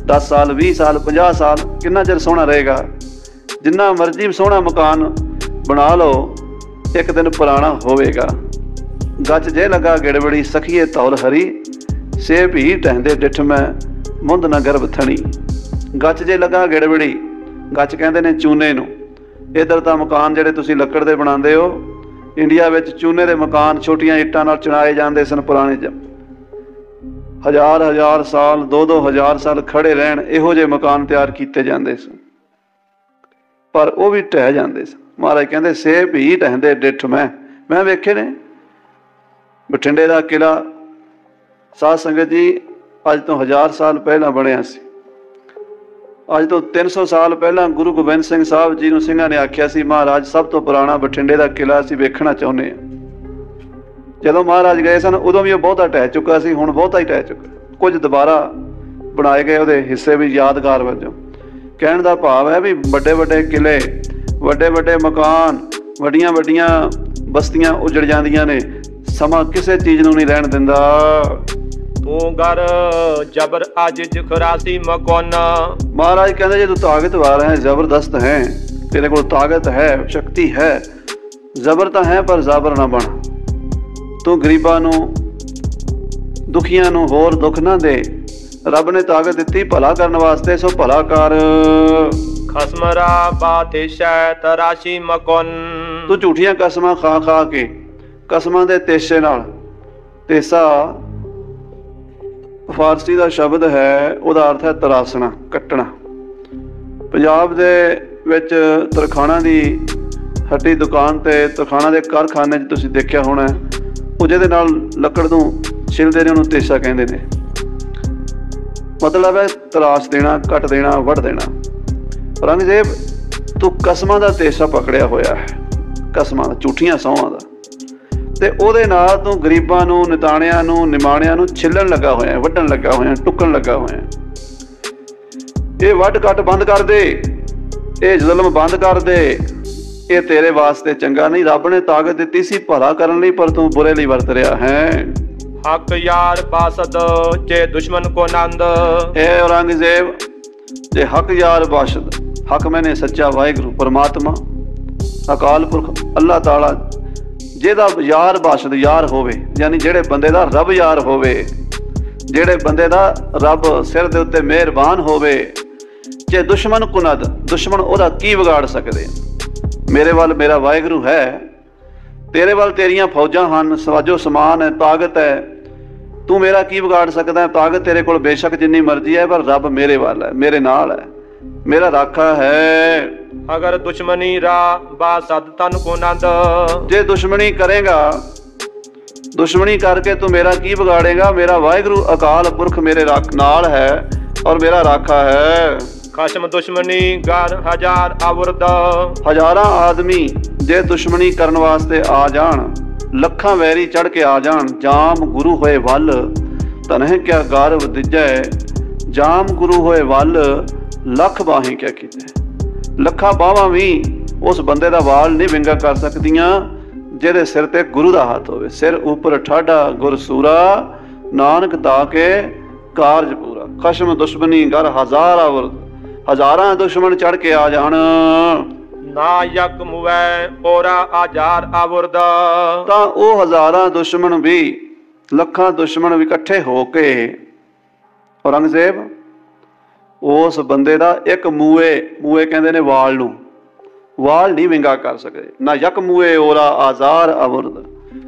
10 ਸਾਲ 20 ਸਾਲ 50 ਸਾਲ, ਕਿੰਨਾ ਚਿਰ ਸੋਹਣਾ ਰਹੇਗਾ? ਜਿੰਨਾ ਮਰਜ਼ੀ ਸੋਹਣਾ ਮਕਾਨ ਬਣਾ ਲਓ, ਇੱਕ ਦਿਨ ਪੁਰਾਣਾ ਹੋਵੇਗਾ। ਗੱਚ ਜੇ ਲਗਾ ਗਿੜਬੜੀ, ਸਖੀਏ ਧੌਲ ਹਰੀ, ਸੇ ਭੀ ਟਹਿੰਦੇ ਡਿੱਠ ਮੈਂ, ਮੁੰਦ ਨਾ ਗਰਭ ਥਣੀ। ਗੱਚ ਜੇ ਲਗਾ ਗਿੜਬੜੀ, ਗੱਚ ਕਹਿੰਦੇ ਨੇ ਚੂਨੇ ਨੂੰ। ਇੱਧਰ ਤਾਂ ਮਕਾਨ ਜਿਹੜੇ ਤੁਸੀਂ ਲੱਕੜ ਦੇ ਬਣਾਉਂਦੇ ਹੋ, ਇੰਡੀਆ ਵਿੱਚ ਚੂਨੇ ਦੇ ਮਕਾਨ ਛੋਟੀਆਂ ਇੱਟਾਂ ਨਾਲ ਚੁਣਾਏ ਜਾਂਦੇ ਸਨ ਪੁਰਾਣੇ 'ਚ, 1000 ਸਾਲ 2-2000 ਸਾਲ ਖੜੇ ਰਹਿਣ, ਇਹੋ ਜਿਹੇ ਮਕਾਨ ਤਿਆਰ ਕੀਤੇ ਜਾਂਦੇ ਸਨ, ਪਰ ਉਹ ਵੀ ਢਹਿ ਜਾਂਦੇ ਸਨ। ਮਹਾਰਾਜ ਕਹਿੰਦੇ ਸੇ ਭੀ ਟਹਿੰਦੇ ਡਿੱਠ ਮੈਂ ਵੇਖੇ ਨੇ। ਬਠਿੰਡੇ ਦਾ ਕਿਲ੍ਹਾ ਸਾਧ ਸੰਗਤ ਜੀ ਅੱਜ ਤੋਂ 1000 ਸਾਲ ਪਹਿਲਾਂ ਬਣਿਆ ਸੀ। ਅੱਜ ਤੋਂ 300 ਸਾਲ ਪਹਿਲਾਂ ਗੁਰੂ ਗੋਬਿੰਦ ਸਿੰਘ ਸਾਹਿਬ ਜੀ ਨੂੰ ਸਿੰਘਾਂ ਨੇ ਆਖਿਆ ਸੀ, ਮਹਾਰਾਜ ਸਭ ਤੋਂ ਪੁਰਾਣਾ ਬਠਿੰਡੇ ਦਾ ਕਿਲ੍ਹਾ ਅਸੀਂ ਵੇਖਣਾ ਚਾਹੁੰਦੇ ਹਾਂ। ਜਦੋਂ ਮਹਾਰਾਜ ਗਏ ਸਨ ਉਦੋਂ ਵੀ ਉਹ ਬਹੁਤਾ ਢਹਿ ਚੁੱਕਾ ਸੀ, ਹੁਣ ਬਹੁਤਾ ਹੀ ਢਹਿ ਚੁੱਕਾ। ਕੁਝ ਦੁਬਾਰਾ ਬਣਾਏ ਗਏ ਉਹਦੇ ਹਿੱਸੇ ਵੀ ਯਾਦਗਾਰ ਵਜੋਂ। ਕਹਿਣ ਦਾ ਭਾਵ ਹੈ ਵੀ ਵੱਡੇ ਵੱਡੇ ਕਿਲ੍ਹੇ, ਵੱਡੇ ਵੱਡੇ ਮਕਾਨ, ਵੱਡੀਆਂ ਵੱਡੀਆਂ ਬਸਤੀਆਂ ਉਜੜ ਜਾਂਦੀਆਂ ਨੇ, ਸਮਾਂ ਕਿਸੇ ਚੀਜ਼ ਨੂੰ ਨਹੀਂ ਰਹਿਣ ਦਿੰਦਾ। ਤੂੰ ਗਰ ਜਬਰ ਅਜਿਜ ਖਰਾਸੀ ਮਕੋਨ। ਮਹਾਰਾਜ ਕਹਿੰਦੇ ਜੇ ਤੂੰ ਤਾਕਤਵਾਰ ਹੈ, ਜ਼ਬਰਦਸਤ ਹੈ, ਤੇਰੇ ਕੋਲ ਤਾਕਤ ਹੈ, ਸ਼ਕਤੀ ਹੈ, ਜ਼ਬਰ ਤਾਂ ਹੈ ਪਰ ਜ਼ਾਬਰ ਨਾ ਬਣ। ਤੂੰ ਗਰੀਬਾਂ ਨੂੰ, ਦੁਖੀਆਂ ਨੂੰ ਹੋਰ ਦੁੱਖ ਨਾ ਦੇ। ਰੱਬ ਨੇ ਤਾਕਤ ਦਿੱਤੀ ਭਲਾ ਕਰਨ ਵਾਸਤੇ, ਸੋ ਭਲਾ ਕਰ। ਖਸਮਰਾ ਬਾਤਿਸ਼ੈ ਤਰਾਸ਼ੀ ਮਕੋਨ। ਤੂੰ ਝੂਠੀਆਂ ਕਸਮਾਂ ਖਾ ਖਾ ਕੇ, ਕਸਮਾਂ ਦੇ ਤੇਸ਼ੇ ਨਾਲ, ਤੇਸਾ ਫਾਰਸੀ ਦਾ ਸ਼ਬਦ ਹੈ, ਉਹਦਾ ਅਰਥ ਹੈ ਤਰਾਸਣਾ, ਕੱਟਣਾ। ਪੰਜਾਬ ਦੇ ਵਿੱਚ ਤਰਖਾਣਾ ਦੀ ਹੱਟੀ ਦੁਕਾਨ ਤੇ ਤਰਖਾਣਾ ਦੇ ਕਾਰਖਾਨੇ 'ਚ ਤੁਸੀਂ ਦੇਖਿਆ ਹੋਣਾ, ਉਹ ਜਿਹਦੇ ਨਾਲ ਲੱਕੜ ਨੂੰ ਛਿਲਦੇ ਨੇ ਉਹਨੂੰ ਤੇਸਾ ਕਹਿੰਦੇ ਨੇ। ਮਤਲਬ ਹੈ ਤਰਾਸ਼ ਦੇਣਾ, ਕੱਟ ਦੇਣਾ, ਵੱਢ ਦੇਣਾ। ਔਰੰਗਜ਼ੇਬ ਤੂੰ ਕਸਮਾਂ ਦਾ ਤੇਸਾ ਪਕੜਿਆ ਹੋਇਆ ਹੈ, ਕਸਮਾਂ ਦਾ, ਝੂਠੀਆਂ ਸਹੁੰਆਂ ਦਾ। ਤੇ ਉਹਦੇ ਨਾਲ ਤੂੰ ਗਰੀਬਾਂ ਨੂੰ, ਨਿਤਾਣਿਆਂ ਨੂੰ, ਨਿਮਾਣਿਆਂ ਨੂੰ ਛਿੱਲਣ ਲੱਗਾ ਹੋਇਆ, ਵੱਢਣ ਲੱਗਾ ਹੋਇਆ, ਟੁੱਕਣ ਲੱਗਾ ਹੋਇਆ। ਇਹ ਵੱਢ ਕੱਟ ਬੰਦ ਕਰ ਦੇ, ਇਹ ਜ਼ੁਲਮ ਬੰਦ ਕਰ ਦੇ, ਇਹ ਤੇਰੇ ਵਾਸਤੇ ਚੰਗਾ ਨਹੀਂ। ਰੱਬ ਨੇ ਤਾਕਤ ਦਿੱਤੀ ਸੀ ਭਲਾ ਕਰਨ ਲਈ, ਪਰ ਤੂੰ ਬੁਰੇ ਲਈ ਵਰਤ ਰਿਹਾ ਹੈ। ਹਕ ਯਾਰ ਬਾਸਦ ਜੇ ਦੁਸ਼ਮਨ ਕੋ ਨੰਦ। ਇਹ ਔਰੰਗਜ਼ੇਬ, ਜੇ ਹਕ ਯਾਰ ਬਾਸ਼ਦ, ਹਕ ਮੈਨੇ ਸੱਚਾ ਵਾਹਿਗੁਰੂ ਪਰਮਾਤਮਾ ਅਕਾਲ ਪੁਰਖ ਅੱਲਾਹ ਤਾਲਾ, ਜਿਹਦਾ ਯਾਰ ਬਾਸ਼ਦ ਯਾਰ ਹੋਵੇ, ਯਾਨੀ ਜਿਹੜੇ ਬੰਦੇ ਦਾ ਰੱਬ ਯਾਰ ਹੋਵੇ, ਜਿਹੜੇ ਬੰਦੇ ਦਾ ਰੱਬ ਸਿਰ ਦੇ ਉੱਤੇ ਮਿਹਰਬਾਨ ਹੋਵੇ। ਜੇ ਦੁਸ਼ਮਣ ਕੁਨਦ, ਦੁਸ਼ਮਣ ਉਹਦਾ ਕੀ ਵਿਗਾੜ ਸਕਦੇ? ਮੇਰੇ ਵੱਲ ਮੇਰਾ ਵਾਹਿਗੁਰੂ ਹੈ, ਤੇਰੇ ਵੱਲ ਤੇਰੀਆਂ ਫੌਜਾਂ ਹਨ, ਸਵਾਜੋ ਸਮਾਨ ਹੈ, ਤਾਕਤ ਹੈ, ਤੂੰ ਮੇਰਾ ਕੀ ਵਿਗਾੜ ਸਕਦਾ? ਤਾਕਤ ਤੇਰੇ ਕੋਲ ਬੇਸ਼ੱਕ ਜਿੰਨੀ ਮਰਜ਼ੀ ਹੈ, ਪਰ ਰੱਬ ਮੇਰੇ ਵੱਲ ਹੈ, ਮੇਰੇ ਨਾਲ ਹੈ, ਮੇਰਾ ਰਾਖਾ ਹੈ। ਅਗਰ ਦੁਸ਼ਮਣੀ ਰਾ ਬਾਸਦ ਤਨ ਕੋ ਨੰਦ। ਜੇ ਦੁਸ਼ਮਣੀ ਕਰੇਗਾ, ਦੁਸ਼ਮਣੀ ਕਰਕੇ ਤੂੰ ਮੇਰਾ ਕੀ ਵਿਗਾੜੇਗਾ? ਮੇਰਾ ਵਾਹਿਗੁਰੂ ਅਕਾਲ ਪੁਰਖ ਮੇਰੇ ਨਾਲ ਹੈ ਔਰ ਮੇਰਾ ਰਾਖਾ ਹੈ। ਖਸ਼ਮ ਦੁਸ਼ਮਣੀ ਗਰ ਹਜ਼ਾਰ ਆਵਰਦ। ਹਜ਼ਾਰਾਂ ਆਦਮੀ ਜੇ ਦੁਸ਼ਮਣੀ ਕਰਨ ਵਾਸਤੇ ਆ ਜਾਣ, ਲੱਖਾਂ ਵੈਰੀ ਚੜ ਕੇ ਆ ਜਾਣ, ਜਾਮ ਗੁਰੂ ਹੋਏ ਵੱਲ ਤਨਹਿ ਕਿਆ ਗਾਰਵ ਦਿੱਜੈ। ਜਾਮ ਗੁਰੂ ਹੋਏ ਵੱਲ ਲੱਖ ਬਾਹੀਂ ਕਿਆ ਕੀਤੇ। ਲੱਖਾਂ ਬਾਹਾਂ ਵੀ ਉਸ ਬੰਦੇ ਦਾ ਵਾਲ ਨਹੀਂ ਵਿੰਗਾ ਕਰ ਸਕਦੀਆਂ ਜਿਹਦੇ ਸਿਰ ਤੇ ਗੁਰੂ ਦਾ ਹੱਥ ਹੋਵੇ। ਸਿਰ ਉੱਪਰ ਠਾਡਾ ਗੁਰ ਸੂਰਾ, ਨਾਨਕ ਤਾ ਕੇ ਕਾਰਜ ਪੂਰਾ। ਖਸ਼ਮ ਦੁਸ਼ਮਣੀ ਗਰ ਹਜ਼ਾਰ ਆਵਰਦ, ਹਜ਼ਾਰਾਂ ਦੁਸ਼ਮਣ ਚੜ ਕੇ ਆ ਜਾਣ। ਨਾ ਯਕ ਮੁਵੈ ਔਰਾ ਹਜ਼ਾਰ ਆਵਰਦ। ਤਾਂ ਉਹ ਹਜ਼ਾਰਾਂ ਦੁਸ਼ਮਣ ਵੀ, ਲੱਖਾਂ ਦੁਸ਼ਮਣ ਵੀ ਇਕੱਠੇ ਹੋ ਕੇ ਔਰੰਗਜ਼ੇਬ ਉਸ ਬੰਦੇ ਦਾ ਇੱਕ ਮੂਏ ਕਹਿੰਦੇ ਨੇ ਵਾਲ ਨੂੰ, ਵਾਲ ਨਹੀਂ ਵਿੰਗਾ ਕਰ ਸਕਦੇ। ਨਾ ਯਕ ਮੂਏ ਔਰਾ ਹਜ਼ਾਰ ਆਵਰਦ,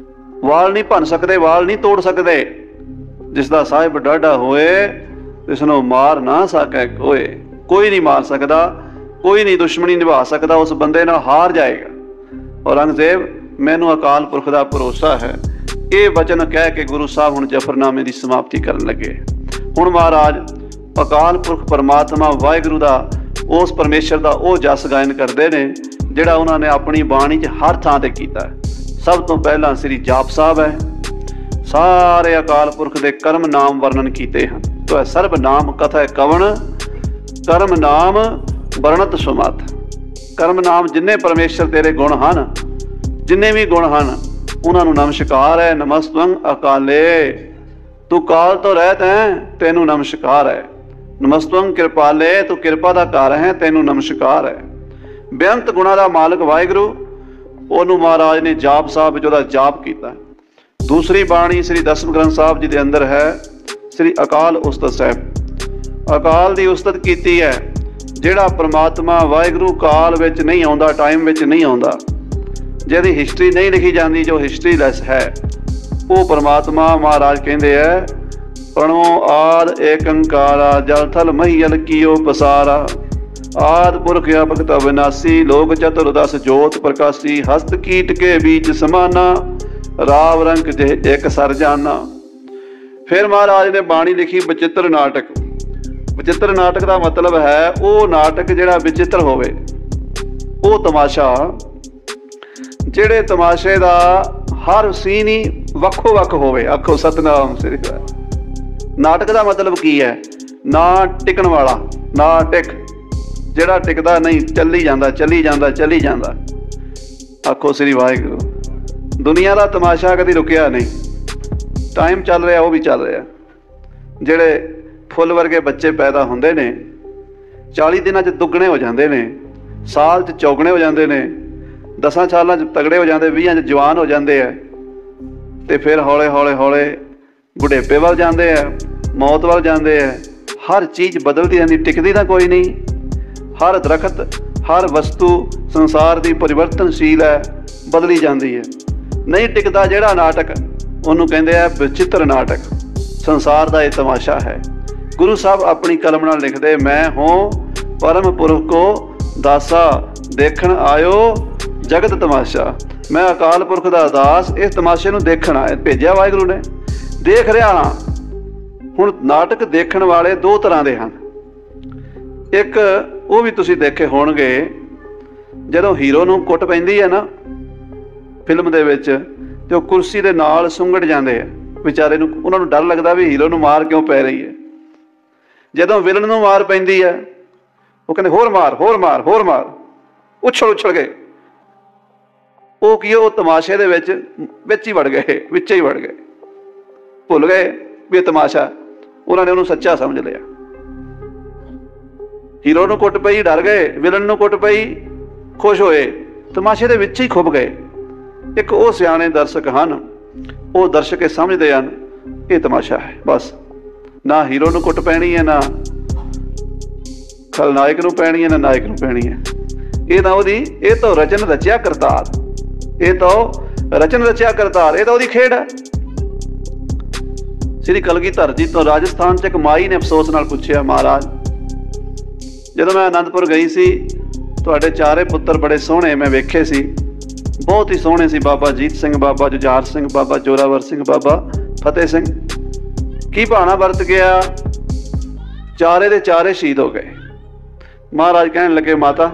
ਵਾਲ ਨਹੀਂ ਭੰਨ ਸਕਦੇ, ਵਾਲ ਨਹੀਂ ਤੋੜ ਸਕਦੇ। ਜਿਸ ਦਾ ਸਾਹਿਬ ਡਾਢਾ ਹੋਏ ਇਸ ਨੂੰ ਮਾਰ ਨਾ ਸਕੇ ਕੋਏ। ਕੋਈ ਨਹੀਂ ਮਾਰ ਸਕਦਾ, ਕੋਈ ਨਹੀਂ ਦੁਸ਼ਮਣੀ ਨਿਭਾ ਸਕਦਾ, ਉਸ ਬੰਦੇ ਨਾਲ ਹਾਰ ਜਾਏਗਾ। ਔਰੰਗਜ਼ੇਬ, ਮੈਨੂੰ ਅਕਾਲ ਪੁਰਖ ਦਾ ਭਰੋਸਾ ਹੈ। ਇਹ ਵਚਨ ਕਹਿ ਕੇ ਗੁਰੂ ਸਾਹਿਬ ਹੁਣ ਜ਼ਫਰਨਾਮੇ ਦੀ ਸਮਾਪਤੀ ਕਰਨ ਲੱਗੇ। ਹੁਣ ਮਹਾਰਾਜ ਅਕਾਲ ਪੁਰਖ ਪਰਮਾਤਮਾ ਵਾਹਿਗੁਰੂ ਦਾ, ਉਸ ਪਰਮੇਸ਼ਰ ਦਾ ਉਹ ਜਸ ਗਾਇਨ ਕਰਦੇ ਨੇ ਜਿਹੜਾ ਉਹਨਾਂ ਨੇ ਆਪਣੀ ਬਾਣੀ 'ਚ ਹਰ ਥਾਂ ਤੇ ਕੀਤਾ। ਸਭ ਤੋਂ ਪਹਿਲਾਂ ਸ੍ਰੀ ਜਾਪ ਸਾਹਿਬ ਹੈ। ਸਾਰੇ ਅਕਾਲ ਪੁਰਖ ਦੇ ਕਰਮ ਨਾਮ ਵਰਣਨ ਕੀਤੇ ਹਨ। ਤੋ ਸਰਬ ਨਾਮ ਕਥਾ ਕਵਣ, ਕਰਮ ਨਾਮ ਵਰਣਤ ਸੁਮਤ। ਕਰਮ ਨਾਮ ਜਿੰਨੇ ਪਰਮੇਸ਼ਰ ਤੇਰੇ ਗੁਣ ਹਨ, ਜਿੰਨੇ ਵੀ ਗੁਣ ਹਨ, ਉਹਨਾਂ ਨੂੰ ਨਮਸਕਾਰ ਹੈ। ਨਮਸਤੰ ਅਕਾਲੇ, ਤੂੰ ਕਾਲ ਤੋਂ ਰਹਿਤ ਹੈ, ਤੈਨੂੰ ਨਮਸਕਾਰ ਹੈ। ਨਮਸਤੰ ਕਿਰਪਾਲੇ, ਤੂੰ ਕਿਰਪਾ ਦਾ ਘਰ ਹੈ, ਤੈਨੂੰ ਨਮਸਕਾਰ ਹੈ। ਬੇਅੰਤ ਗੁਣਾਂ ਦਾ ਮਾਲਕ ਵਾਹਿਗੁਰੂ, ਉਹਨੂੰ ਮਹਾਰਾਜ ਨੇ ਜਾਪ ਸਾਹਿਬ ਵਿੱਚ ਉਹਦਾ ਜਾਪ ਕੀਤਾ। ਦੂਸਰੀ ਬਾਣੀ ਸ੍ਰੀ ਦਸਮ ਗ੍ਰੰਥ ਸਾਹਿਬ ਜੀ ਦੇ ਅੰਦਰ ਹੈ ਸ੍ਰੀ ਅਕਾਲ ਉਸਤਤ ਸਾਹਿਬ। ਅਕਾਲ ਦੀ ਉਸਤਤ ਕੀਤੀ ਹੈ। ਜਿਹੜਾ ਪ੍ਰਮਾਤਮਾ ਵਾਹਿਗੁਰੂ ਕਾਲ ਵਿੱਚ ਨਹੀਂ ਆਉਂਦਾ, ਟਾਈਮ ਵਿੱਚ ਨਹੀਂ ਆਉਂਦਾ, ਜਿਹਦੀ ਹਿਸਟਰੀ ਨਹੀਂ ਲਿਖੀ ਜਾਂਦੀ, ਜੋ ਹਿਸਟਰੀ ਲੈਸ ਹੈ, ਉਹ ਪ੍ਰਮਾਤਮਾ ਮਹਾਰਾਜ ਕਹਿੰਦੇ ਹੈ ਪ੍ਰਣੋ ਆਦ ਏਕੰਕਾਰਾ, ਜਲ ਥਲ ਮਹੀਲ ਕੀਓ ਪਸਾਰਾ। ਆਦ ਪੁਰਖ ਅਪਕਤ ਅਵਿਨਾਸੀ, ਲੋਕ ਚਤੁਰਦਸ ਜੋਤ ਪ੍ਰਕਾਸ਼ੀ। ਹਸਤ ਕੀਟ ਕੇ ਬੀਚ ਸਮਾਨਾ, ਰਾਵ ਰੰਕ ਜੇ ਇੱਕ ਸਰ ਜਾਨਾ। ਫਿਰ ਮਹਾਰਾਜ ਨੇ ਬਾਣੀ ਲਿਖੀ ਬਚਿੱਤਰ ਨਾਟਕ। ਬਚਿੱਤਰ ਨਾਟਕ ਦਾ ਮਤਲਬ ਹੈ ਉਹ ਨਾਟਕ ਜਿਹੜਾ ਵਿਚਿੱਤਰ ਹੋਵੇ, ਉਹ ਤਮਾਸ਼ਾ, ਜਿਹੜੇ ਤਮਾਸ਼ੇ ਦਾ ਹਰ ਸੀਨ ਹੀ ਵੱਖੋ ਵੱਖ ਹੋਵੇ। ਆਖੋ ਸਤਨਾਮ ਸ੍ਰੀ ਵਾਹਿਗੁਰੂ। ਨਾਟਕ ਦਾ ਮਤਲਬ ਕੀ ਹੈ? ਨਾ ਟਿਕਣ ਵਾਲਾ, ਨਾ ਟਿਕ, ਜਿਹੜਾ ਟਿਕਦਾ ਨਹੀਂ, ਚੱਲੀ ਜਾਂਦਾ ਚੱਲੀ ਜਾਂਦਾ ਚੱਲੀ ਜਾਂਦਾ। ਆਖੋ ਸ੍ਰੀ ਵਾਹਿਗੁਰੂ। ਦੁਨੀਆ ਦਾ ਤਮਾਸ਼ਾ ਕਦੀ ਰੁਕਿਆ ਨਹੀਂ, ਟਾਈਮ ਚੱਲ ਰਿਹਾ, ਉਹ ਵੀ ਚੱਲ ਰਿਹਾ। ਜਿਹੜੇ ਫੁੱਲ ਵਰਗੇ ਬੱਚੇ ਪੈਦਾ ਹੁੰਦੇ ਨੇ, 40 ਦਿਨਾਂ 'ਚ ਦੁੱਗਣੇ ਹੋ ਜਾਂਦੇ ਨੇ, ਸਾਲ 'ਚ ਚੌਗਣੇ ਹੋ ਜਾਂਦੇ ਨੇ, 10 ਸਾਲਾਂ 'ਚ ਤਗੜੇ ਹੋ ਜਾਂਦੇ, 20 'ਚ ਜਵਾਨ ਹੋ ਜਾਂਦੇ ਆ, ਤੇ ਫਿਰ ਹੌਲੇ ਹੌਲੇ ਹੌਲੇ ਬੁਢੇਪੇ ਵੱਲ ਜਾਂਦੇ ਆ, ਮੌਤ ਵੱਲ ਜਾਂਦੇ ਆ। ਹਰ ਚੀਜ਼ ਬਦਲਦੀ ਰਹਿੰਦੀ, ਟਿਕਦੀ ਤਾਂ ਕੋਈ ਨਹੀਂ। ਹਰ ਦਰਖਤ, ਹਰ ਵਸਤੂ ਸੰਸਾਰ ਦੀ ਪਰਿਵਰਤਨਸ਼ੀਲ ਹੈ, ਬਦਲੀ ਜਾਂਦੀ ਹੈ। ਨਹੀਂ ਟਿਕਦਾ ਜਿਹੜਾ ਨਾਟਕ, ਉਹਨੂੰ ਕਹਿੰਦੇ ਆ ਵਿਚਿੱਤਰ ਨਾਟਕ। ਸੰਸਾਰ ਦਾ ਇਹ ਤਮਾਸ਼ਾ ਹੈ। ਗੁਰੂ ਸਾਹਿਬ ਆਪਣੀ ਕਲਮ ਨਾਲ ਲਿਖਦੇ, ਮੈਂ ਹੋ ਪਰਮ ਪੁਰਖ ਕੋ ਦਾਸਾ, ਦੇਖਣ ਆਇਓ ਜਗਤ ਤਮਾਸ਼ਾ। ਮੈਂ ਅਕਾਲ ਪੁਰਖ ਦਾ ਦਾਸ, ਇਸ ਤਮਾਸ਼ੇ ਨੂੰ ਦੇਖਣ ਆਇਆ, ਭੇਜਿਆ ਵਾਹਿਗੁਰੂ ਨੇ, ਦੇਖ ਰਿਹਾ ਹਾਂ। ਹੁਣ ਨਾਟਕ ਦੇਖਣ ਵਾਲੇ ਦੋ ਤਰ੍ਹਾਂ ਦੇ ਹਨ। ਇੱਕ ਉਹ ਵੀ ਤੁਸੀਂ ਦੇਖੇ ਹੋਣਗੇ, ਜਦੋਂ ਹੀਰੋ ਨੂੰ ਕੁੱਟ ਪੈਂਦੀ ਹੈ ਨਾ ਫਿਲਮ ਦੇ ਵਿੱਚ, ਤੇ ਉਹ ਕੁਰਸੀ ਦੇ ਨਾਲ ਸੁੰਗੜ ਜਾਂਦੇ ਆ ਵਿਚਾਰੇ ਨੂੰ। ਉਹਨਾਂ ਨੂੰ ਡਰ ਲੱਗਦਾ ਵੀ ਹੀਰੋ ਨੂੰ ਮਾਰ ਕਿਉਂ ਪੈ ਰਹੀ ਹੈ। ਜਦੋਂ ਵਿਲਨ ਨੂੰ ਮਾਰ ਪੈਂਦੀ ਹੈ ਉਹ ਕਹਿੰਦੇ ਹੋਰ ਮਾਰ, ਹੋਰ ਮਾਰ, ਹੋਰ ਮਾਰ, ਉਛਲ ਗਏ। ਉਹ ਕੀ, ਉਹ ਤਮਾਸ਼ੇ ਦੇ ਵਿੱਚ ਹੀ ਵੜ ਗਏ, ਵਿੱਚੇ ਹੀ ਵੜ ਗਏ, ਭੁੱਲ ਗਏ ਵੀ ਇਹ ਤਮਾਸ਼ਾ। ਉਹਨਾਂ ਨੇ ਉਹਨੂੰ ਸੱਚਾ ਸਮਝ ਲਿਆ। ਹੀਰੋ ਨੂੰ ਕੁੱਟ ਪਈ, ਡਰ ਗਏ। ਵਿਲਨ ਨੂੰ ਕੁੱਟ ਪਈ, ਖੁਸ਼ ਹੋਏ। ਤਮਾਸ਼ੇ ਦੇ ਵਿੱਚ ਹੀ ਖੁੱਭ ਗਏ। ਇੱਕ ਉਹ ਸਿਆਣੇ ਦਰਸ਼ਕ ਹਨ, ਉਹ ਦਰਸ਼ਕ ਇਹ ਸਮਝਦੇ ਹਨ ਇਹ ਤਮਾਸ਼ਾ ਹੈ ਬਸ। ਨਾ ਹੀਰੋ ਨੂੰ ਕੁੱਟ ਪੈਣੀ ਹੈ, ਨਾ ਖਲਨਾਇਕ ਨੂੰ ਪੈਣੀ ਹੈ, ਨਾ ਨਾਇਕ ਨੂੰ ਪੈਣੀ ਹੈ। ਇਹ ਤਾਂ ਉਹਦੀ, ਇਹ ਤਾਂ ਰਚਨ ਰਚਿਆ ਕਰਤਾਰ, ਇਹ ਤਾਂ ਰਚਨ ਰਚਿਆ ਕਰਤਾਰ, ਇਹ ਤਾਂ ਉਹਦੀ ਖੇਡ ਹੈ। ਸ੍ਰੀ ਕਲਗੀਧਰ ਜੀ ਤੋਂ ਰਾਜਸਥਾਨ 'ਚ ਇੱਕ ਮਾਈ ਨੇ ਅਫਸੋਸ ਨਾਲ ਪੁੱਛਿਆ, ਮਹਾਰਾਜ ਜਦੋਂ ਮੈਂ ਅਨੰਦਪੁਰ ਗਈ ਸੀ ਤੁਹਾਡੇ ਚਾਰੇ ਪੁੱਤਰ ਬੜੇ ਸੋਹਣੇ ਮੈਂ ਵੇਖੇ ਸੀ, ਬਹੁਤ ਹੀ ਸੋਹਣੇ ਸੀ। ਬਾਬਾ ਅਜੀਤ ਸਿੰਘ, ਬਾਬਾ ਜੁਝਾਰ ਸਿੰਘ, ਬਾਬਾ ਜੋਰਾਵਰ ਸਿੰਘ, ਬਾਬਾ ਫਤਿਹ ਸਿੰਘ। ਕੀ ਭਾਣਾ ਵਰਤ ਗਿਆ, ਚਾਰੇ ਦੇ ਚਾਰੇ ਸ਼ਹੀਦ ਹੋ ਗਏ। ਮਹਾਰਾਜ ਕਹਿਣ ਲੱਗੇ, ਮਾਤਾ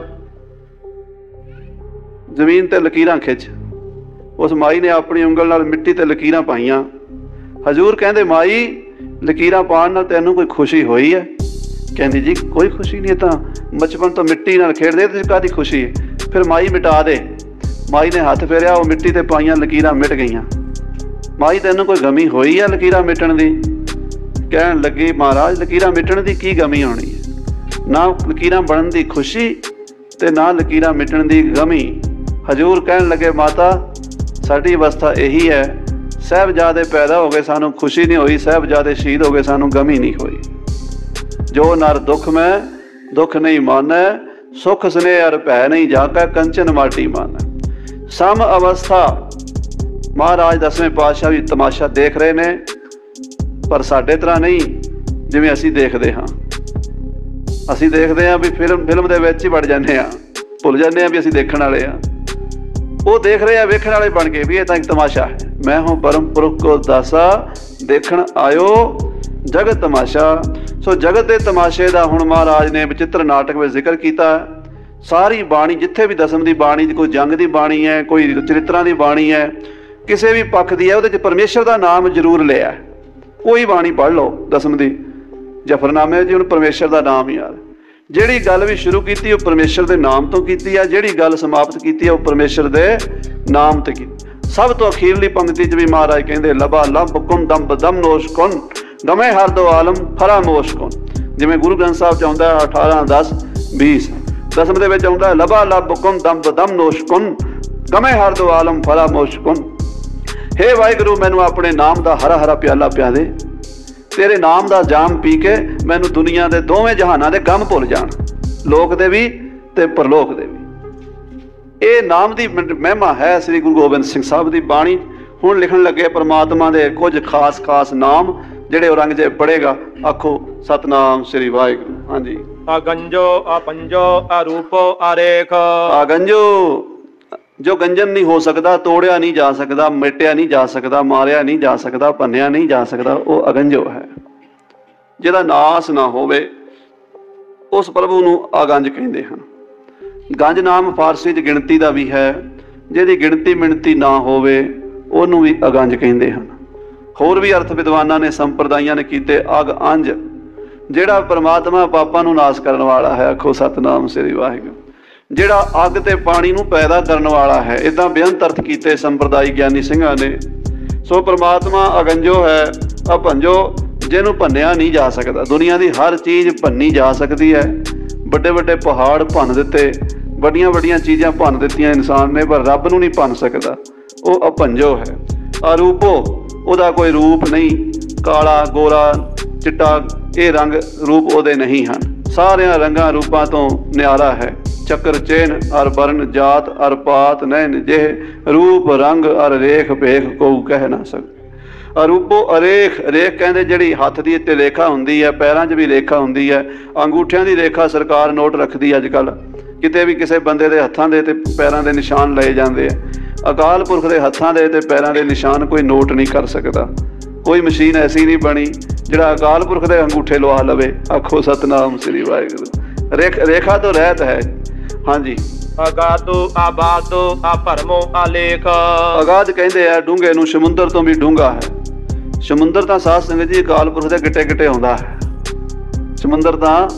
ਜ਼ਮੀਨ ਤੇ ਲਕੀਰਾਂ ਖਿੱਚ। ਉਸ ਮਾਈ ਨੇ ਆਪਣੀ ਉਂਗਲ ਨਾਲ ਮਿੱਟੀ ਤੇ ਲਕੀਰਾਂ ਪਾਈਆਂ। ਹਜ਼ੂਰ ਕਹਿੰਦੇ, ਮਾਈ ਲਕੀਰਾਂ ਪਾਉਣ ਨਾਲ ਤੈਨੂੰ ਕੋਈ ਖੁਸ਼ੀ ਹੋਈ ਹੈ? ਕਹਿੰਦੀ, ਜੀ ਕੋਈ ਖੁਸ਼ੀ ਨਹੀਂ, ਤਾਂ ਬਚਪਨ ਤੋਂ ਮਿੱਟੀ ਨਾਲ ਖੇਡਦੇ, ਤੇ ਕਾਹਦੀ ਖੁਸ਼ੀ ਹੈ? ਫਿਰ ਮਾਈ ਮਿਟਾ ਦੇ। ਮਾਈ ਨੇ ਹੱਥ ਫੇਰਿਆ, ਉਹ ਮਿੱਟੀ ਤੇ ਪਾਈਆਂ ਲਕੀਰਾਂ ਮਿਟ ਗਈਆਂ। ਮਾਈ ਤੈਨੂੰ ਕੋਈ ਗਮੀ ਹੋਈ ਹੈ ਲਕੀਰਾਂ ਮਿਟਣ ਦੀ? ਕਹਿਣ ਲੱਗੀ, ਮਹਾਰਾਜ ਲਕੀਰਾਂ ਮਿਟਣ ਦੀ ਕੀ ਗਮੀ ਹੋਣੀ ਹੈ? ਨਾ ਲਕੀਰਾਂ ਬਣਨ ਦੀ ਖੁਸ਼ੀ ਤੇ ਨਾ ਲਕੀਰਾਂ ਮਿਟਣ ਦੀ ਗਮੀ। ਹਜ਼ੂਰ ਕਹਿਣ ਲੱਗੇ, ਮਾਤਾ ਸਾਡੀ ਅਵਸਥਾ ਇਹੀ ਹੈ, ਸਾਹਿਬਜ਼ਾਦੇ ਪੈਦਾ ਹੋ ਗਏ ਸਾਨੂੰ ਖੁਸ਼ੀ ਨਹੀਂ ਹੋਈ, ਸਾਹਿਬਜ਼ਾਦੇ ਸ਼ਹੀਦ ਹੋ ਗਏ ਸਾਨੂੰ ਗਮੀ ਨਹੀਂ ਹੋਈ। ਜੋ ਨਰ ਦੁੱਖ ਮੈਂ ਦੁੱਖ ਨਹੀਂ ਮਾਨੈ, ਸੁਖ ਸਨੇਹ ਅਰ ਭੈ ਨਹੀਂ ਜਾਕੈ, ਕੰਚਨ ਮਾਟੀ ਮਾਨੈ। ਸਮ ਅਵਸਥਾ ਮਹਾਰਾਜ ਦਸਵੇਂ ਪਾਤਸ਼ਾਹ ਵੀ ਤਮਾਸ਼ਾ ਦੇਖ ਰਹੇ ਨੇ, ਪਰ ਸਾਡੇ ਤਰ੍ਹਾਂ ਨਹੀਂ ਜਿਵੇਂ ਅਸੀਂ ਦੇਖਦੇ ਹਾਂ। ਅਸੀਂ ਦੇਖਦੇ ਹਾਂ ਵੀ ਫਿਲਮ ਦੇ ਵਿੱਚ ਹੀ ਵੜ ਜਾਂਦੇ ਹਾਂ, ਭੁੱਲ ਜਾਂਦੇ ਹਾਂ ਵੀ ਅਸੀਂ ਦੇਖਣ ਵਾਲੇ ਹਾਂ। ਉਹ ਦੇਖ ਰਹੇ ਆ ਵੇਖਣ ਵਾਲੇ ਬਣ ਗਏ ਵੀ ਇਹ ਤਾਂ ਇੱਕ ਤਮਾਸ਼ਾ ਹੈ। ਮੈਂ ਹੂੰ ਪਰਮ ਪੁਰਖ ਕੋ ਦਾਸਾ, ਦੇਖਣ ਆਇਓ ਜਗਤ ਤਮਾਸ਼ਾ। ਸੋ ਜਗਤ ਦੇ ਤਮਾਸ਼ੇ ਦਾ ਹੁਣ ਮਹਾਰਾਜ ਨੇ ਵਿਚਿੱਤਰ ਨਾਟਕ ਵਿੱਚ ਜ਼ਿਕਰ ਕੀਤਾ। ਸਾਰੀ ਬਾਣੀ, ਜਿੱਥੇ ਵੀ ਦਸਮ ਦੀ ਬਾਣੀ, ਕੋਈ ਜੰਗ ਦੀ ਬਾਣੀ ਹੈ, ਕੋਈ ਚਰਿੱਤਰਾਂ ਦੀ ਬਾਣੀ ਹੈ, ਕਿਸੇ ਵੀ ਪੱਖ ਦੀ ਹੈ, ਉਹਦੇ 'ਚ ਪਰਮੇਸ਼ਰ ਦਾ ਨਾਮ ਜ਼ਰੂਰ ਲਿਆ। ਕੋਈ ਬਾਣੀ ਪੜ੍ਹ ਲਓ ਦਸਮ ਦੀ, ਜਫਰਨਾਮੇ ਜੀ, ਹੁਣ ਪਰਮੇਸ਼ਰ ਦਾ ਨਾਮ ਹੀ ਯਾਰ। ਜਿਹੜੀ ਗੱਲ ਵੀ ਸ਼ੁਰੂ ਕੀਤੀ ਉਹ ਪਰਮੇਸ਼ਰ ਦੇ ਨਾਮ ਤੋਂ ਕੀਤੀ ਆ, ਜਿਹੜੀ ਗੱਲ ਸਮਾਪਤ ਕੀਤੀ ਆ ਉਹ ਪਰਮੇਸ਼ਰ ਦੇ ਨਾਮ ਤੇ ਕੀਤੀ। ਸਭ ਤੋਂ ਅਖੀਰਲੀ ਪੰਕਤੀ 'ਚ ਵੀ ਮਹਾਰਾਜ ਕਹਿੰਦੇ, ਲਬਾ ਲੰਬ ਕੁਨ ਦਮ ਬਦਮ ਨੋਸ਼ ਕੁਨ ਗਮੇ ਹਰ ਦੋ ਆਲਮ ਫਰਾਮੋਸ਼ ਕੁਨ। ਜਿਵੇਂ ਗੁਰੂ ਗ੍ਰੰਥ ਸਾਹਿਬ 'ਚ ਆਉਂਦਾ 18, 10, 20। ਦਸਮ ਦੇ ਵਿੱਚ ਆਉਂਦਾ ਲਬਾ ਲੰਬ ਕੁਨ ਦਮ ਬਦਮ ਨੋਸ਼ ਕੁਨ ਗਮੇ ਹਰ ਦੋ ਆਲਮ ਫਰਾਮੋਸ਼ ਕੁਨ। ਹੇ ਵਾਹਿਗੁਰੂ, ਮੈਨੂੰ ਆਪਣੇ ਨਾਮ ਦਾ ਹਰਾ ਹਰਾ ਪਿਆਲਾ ਪਿਆ ਦੇ। ਤੇਰੇ ਨਾਮ ਦਾ ਜਾਮ ਪੀ ਕੇ ਮੈਨੂੰ ਦੁਨੀਆ ਦੇ ਦੋਵੇਂ ਜਹਾਨਾਂ ਦੇ ਗਮ ਭੁੱਲ ਜਾਣ, ਲੋਕ ਦੇ ਵੀ ਤੇ ਪਰਲੋਕ ਦੇ ਵੀ। ਇਹ ਨਾਮ ਦੀ ਮਹਿਮਾ ਹੈ। ਸ੍ਰੀ ਗੁਰੂ ਗੋਬਿੰਦ ਸਿੰਘ ਸਾਹਿਬ ਦੀ ਬਾਣੀ ਹੁਣ ਲਿਖਣ ਲੱਗੇ ਪਰਮਾਤਮਾ ਦੇ ਕੁਝ ਖਾਸ ਨਾਮ, ਜਿਹੜੇ ਔਰੰਗਜ਼ੇਬ ਪੜ੍ਹੇਗਾ। ਆਖੋ ਸਤਨਾਮ ਸ੍ਰੀ ਵਾਹਿਗੁਰੂ। ਹਾਂਜੀ। ਅਗੰਜੋ, ਆਪੰਜੋ, ਅਰੂਪੋ, ਅਰੇਖ। ਅਗੰਜੋ, ਜੋ ਗੰਜਨ ਨਹੀਂ ਹੋ ਸਕਦਾ, ਤੋੜਿਆ ਨਹੀਂ ਜਾ ਸਕਦਾ, ਮਿਟਿਆ ਨਹੀਂ ਜਾ ਸਕਦਾ, ਮਾਰਿਆ ਨਹੀਂ ਜਾ ਸਕਦਾ, ਭੰਨਿਆ ਨਹੀਂ ਜਾ ਸਕਦਾ, ਉਹ ਅਗੰਜੋ ਹੈ। ਜਿਹਦਾ ਨਾਸ ਨਾ ਹੋਵੇ ਉਸ ਪ੍ਰਭੂ ਨੂੰ ਅਗੰਜ ਕਹਿੰਦੇ ਹਨ। ਗੰਜ ਨਾਮ ਫਾਰਸੀ 'ਚ ਗਿਣਤੀ ਦਾ ਵੀ ਹੈ। ਜਿਹਦੀ ਗਿਣਤੀ ਮਿਣਤੀ ਨਾ ਹੋਵੇ ਉਹਨੂੰ ਵੀ ਅਗੰਜ ਕਹਿੰਦੇ ਹਨ। ਹੋਰ ਵੀ ਅਰਥ ਵਿਦਵਾਨਾਂ ਨੇ, ਸੰਪਰਦਾਇਆਂ ਨੇ ਕੀਤੇ। ਅਗ ਅੰਜ, ਜਿਹੜਾ ਪਰਮਾਤਮਾ ਪਾਪਾਂ ਨੂੰ ਨਾਸ ਕਰਨ ਵਾਲਾ ਹੈ। ਆਖੋ ਸਤਨਾਮ ਸ੍ਰੀ ਵਾਹਿਗੁਰੂ। ਜਿਹੜਾ ਅੱਗ ਤੇ ਪਾਣੀ ਨੂੰ ਪੈਦਾ ਕਰਨ ਵਾਲਾ ਹੈ। ਇੱਦਾਂ ਬੇਅੰਤ ਅਰਥ ਕੀਤੇ ਸੰਪਰਦਾਇ ਗਿਆਨੀ ਸਿੰਘਾਂ ਨੇ। ਸੋ ਪਰਮਾਤਮਾ ਅਗੰਜੋ ਹੈ, ਅਭੰਜੋ, ਜਿਹਨੂੰ ਭੰਨਿਆ ਨਹੀਂ ਜਾ ਸਕਦਾ। ਦੁਨੀਆ ਦੀ ਹਰ ਚੀਜ਼ ਭੰਨੀ ਜਾ ਸਕਦੀ ਹੈ। ਵੱਡੇ ਵੱਡੇ ਪਹਾੜ ਭੰਨ ਦਿੱਤੇ, ਵੱਡੀਆਂ ਵੱਡੀਆਂ ਚੀਜ਼ਾਂ ਭੰਨ ਦਿੱਤੀਆਂ ਇਨਸਾਨ ਨੇ, ਪਰ ਰੱਬ ਨੂੰ ਨਹੀਂ ਭੰਨ ਸਕਦਾ। ਉਹ ਅਭੰਜੋ ਹੈ। ਅਰੂਪੋ, ਉਹਦਾ ਕੋਈ ਰੂਪ ਨਹੀਂ। ਕਾਲਾ, ਗੋਰਾ, ਚਿੱਟਾ, ਇਹ ਰੰਗ ਰੂਪ ਉਹਦੇ ਨਹੀਂ ਹਨ। ਸਾਰਿਆਂ ਰੰਗਾਂ ਰੂਪਾਂ ਤੋਂ ਨਿਆਰਾ ਹੈ। ਚੱਕਰ ਚੇਨ ਅਰ ਬਰਨ ਜਾਤ ਅਰ ਪਾਤ ਨੈਨ ਜਿਹ ਰੂਪ ਰੰਗ ਅਰ ਰੇਖ ਭੇਖ ਕੋ ਕਹਿ ਨਾ ਸਕੇ। ਅਰੂਪੋ ਅਰੇਖ। ਰੇਖ ਕਹਿੰਦੇ ਜਿਹੜੀ ਹੱਥ ਦੀ ਇੱਥੇ ਰੇਖਾ ਹੁੰਦੀ ਹੈ, ਪੈਰਾਂ 'ਚ ਵੀ ਰੇਖਾ ਹੁੰਦੀ ਹੈ, ਅੰਗੂਠਿਆਂ ਦੀ ਰੇਖਾ ਸਰਕਾਰ ਨੋਟ ਰੱਖਦੀ ਅੱਜ ਕੱਲ੍ਹ। ਕਿਤੇ ਵੀ ਕਿਸੇ ਬੰਦੇ ਦੇ ਹੱਥਾਂ ਦੇ ਤੇ ਪੈਰਾਂ ਦੇ ਨਿਸ਼ਾਨ ਲਏ ਜਾਂਦੇ ਆ। ਅਕਾਲ ਪੁਰਖ ਦੇ ਹੱਥਾਂ ਦੇ ਤੇ ਪੈਰਾਂ ਦੇ ਨਿਸ਼ਾਨ ਕੋਈ ਨੋਟ ਨਹੀਂ ਕਰ ਸਕਦਾ। ਕੋਈ ਮਸ਼ੀਨ ਐਸੀ ਨਹੀਂ ਬਣੀ ਜਿਹੜਾ ਅਕਾਲ ਪੁਰਖ ਦੇ ਅੰਗੂਠੇ ਲਵਾ ਲਵੇ। ਆਖੋ ਸਤਨਾਮ ਸ੍ਰੀ ਵਾਹਿਗੁਰੂ। ਰੇਖਾ ਤੋਂ ਰਹਿਤ ਹੈ। ਹਾਂਜੀ। ਅਗਾਧੋ ਆਬਾਦੋ ਆ ਭਰਮੋ ਆਲੇਖ। ਅਗਾਧ ਕਹਿੰਦੇ ਆ ਡੂੰਘੇ ਨੂੰ, ਸਮੁੰਦਰ ਤੋਂ ਵੀ ਡੂੰਘਾ ਹੈ। ਸਮੁੰਦਰ ਤਾਂ ਸਾਧ ਸੰਗਤ ਜੀ ਅਕਾਲ ਪੁਰਖ ਦੇ ਗਿੱਟੇ ਗਿੱਟੇ ਆਉਂਦਾ ਹੈ। ਸਮੁੰਦਰ ਤਾਂ